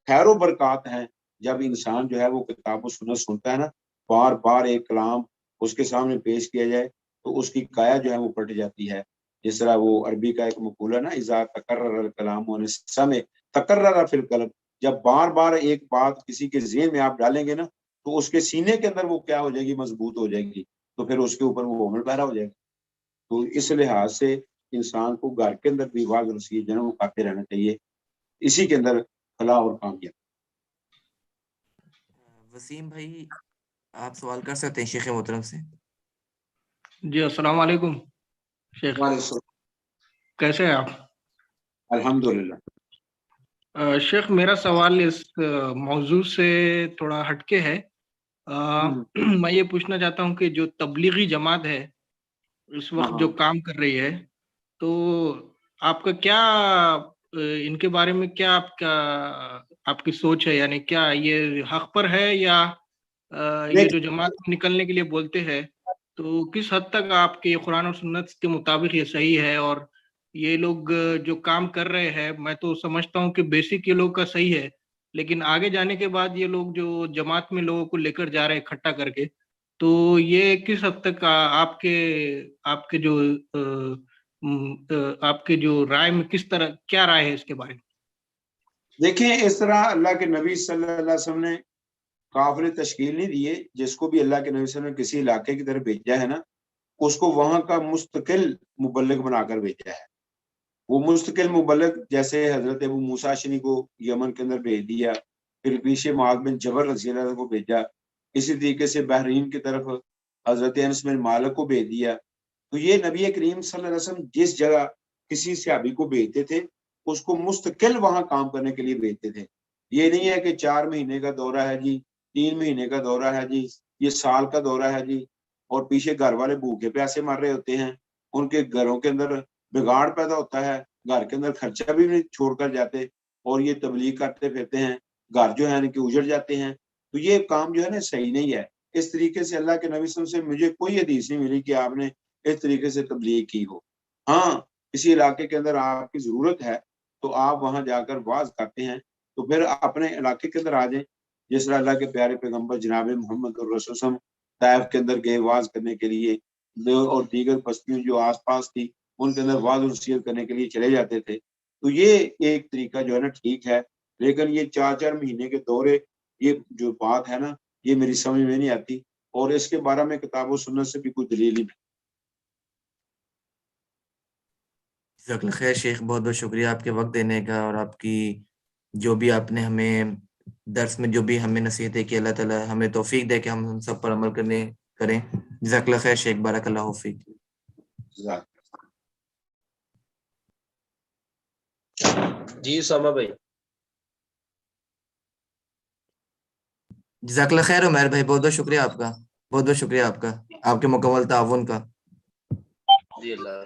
خیر و برکات ہیں. جب انسان جو ہے وہ کتاب و سنت سنتا ہے نا, بار بار ایک کلام اس کے سامنے پیش کیا جائے تو اس کی کایا جو ہے وہ پلٹ جاتی ہے. جس طرح وہ عربی کا ایک مقولہ ہے نا, اذا تکرر الکلام والسمع تکرر فی القلب, جب بار بار ایک بات کسی کے ذہن میں آپ ڈالیں گے نا تو اس کے سینے کے اندر وہ کیا ہو جائے گی, مضبوط ہو جائے گی, تو پھر اس کے اوپر وہ عمل پیرا ہو جائے گا. تو اس لحاظ سے انسان کو گھر کے اندر بھی واضح نصیحت جو ہے وہ کرتے رہنا چاہیے. اسی کے اندر فلاح اور کامیاب. وسیم بھائی آپ سوال کر سکتے ہیں شیخ محترم سے. جی السلام علیکم شیخ, کیسے ہیں آپ؟ الحمدللہ. شیخ میرا سوال اس موضوع سے تھوڑا ہٹکے ہے. میں یہ پوچھنا چاہتا ہوں کہ جو تبلیغی جماعت ہے اس وقت جو کام کر رہی ہے, تو آپ کا کیا ان کے بارے میں کیا آپ کی سوچ ہے؟ یعنی کیا یہ حق پر ہے, یا یہ جو جماعت نکلنے کے لیے بولتے ہیں تو کس حد تک آپ کے قرآن اور سنت کے مطابق یہ صحیح ہے؟ اور یہ لوگ جو کام کر رہے ہیں میں تو سمجھتا ہوں کہ بیسک یہ لوگ کا صحیح ہے, لیکن آگے جانے کے بعد یہ لوگ جو جماعت میں لوگوں کو لے کر جا رہے ہیں اکٹھا کر کے, تو یہ کس حد تک آپ کے جو رائے میں کس طرح کیا رائے ہے اس کے بارے میں؟ دیکھیں اس طرح اللہ کے نبی صلی اللہ علیہ وسلم نے قافلے تشکیل نہیں دیے. جس کو بھی اللہ کے نبی صلی اللہ علیہ وسلم نے کسی علاقے کی طرف بھیجا ہے نا اس کو وہاں کا مستقل مبلغ بنا کر بھیجا ہے. وہ مستقل مبلغ جیسے حضرت ابو موسیٰ اشعری کو یمن کے اندر بھیج دیا, پھر پیچھے معاذ بن جبل رضی اللہ عنہ کو بھیجا, اسی طریقے سے بحرین کی طرف حضرت انس بن مالک کو بھیج دیا. تو یہ نبی کریم صلی اللہ علیہ وسلم جس جگہ کسی صحابی کو بھیجتے تھے اس کو مستقل وہاں کام کرنے کے لیے بھیجتے تھے. یہ نہیں ہے کہ 4 مہینے کا دورہ ہے جی, 3 مہینے کا دورہ ہے جی, یہ سال کا دورہ ہے جی, اور پیچھے گھر والے بھوکے پیاسے مر رہے ہوتے ہیں, ان کے گھروں کے اندر بگاڑ پیدا ہوتا ہے, گھر کے اندر خرچہ بھی نہیں چھوڑ کر جاتے, اور یہ تبلیغ کرتے پھرتے ہیں, گھر جو ہے کہ اجڑ جاتے ہیں. تو یہ کام جو ہے نا صحیح نہیں ہے. اس طریقے سے اللہ کے نبی صلی اللہ علیہ وسلم سے مجھے کوئی حدیث نہیں ملی کہ آپ نے اس طریقے سے تبلیغ کی ہو. ہاں کسی علاقے کے اندر آپ کی ضرورت ہے تو آپ وہاں جا کر واعظ کرتے ہیں, تو پھر اپنے علاقے کے اندر آ جائیں. جس طرح اللہ کے پیارے پیغمبر جناب محمد رسول اللہ طائف کے اندر گئے واعظ کرنے کے لیے, اور دیگر بستیوں جو آس پاس تھی ان کے اندر واعظ و نصیحت کرنے کے لیے چلے جاتے تھے. تو یہ ایک طریقہ جو ہے نا ٹھیک ہے, لیکن یہ 4 مہینے کے دورے یہ جو بات ہے نا یہ میری سمجھ میں نہیں آتی, اور اس کے بارے میں کتاب و سنت سے بھی کوئی دلیل نہیں. جزاک اللہ خیر شیخ, بہت بہت شکریہ آپ کے وقت دینے کا, اور آپ کی جو بھی آپ نے ہمیں درس میں جو بھی ہمیں نصیحتیں کی, اللہ تعالیٰ ہمیں توفیق دے کہ ہم سب پر عمل کریں. جزاک اللہ خیر شیخ, بارک اللہ فیک. جی ساما بھائی. جزاک اللہ خیر عمیر بھائی, بہت بہت شکریہ آپ کا, بہت بہت شکریہ آپ کا, آپ کے مکمل تعاون کا. جی اللہ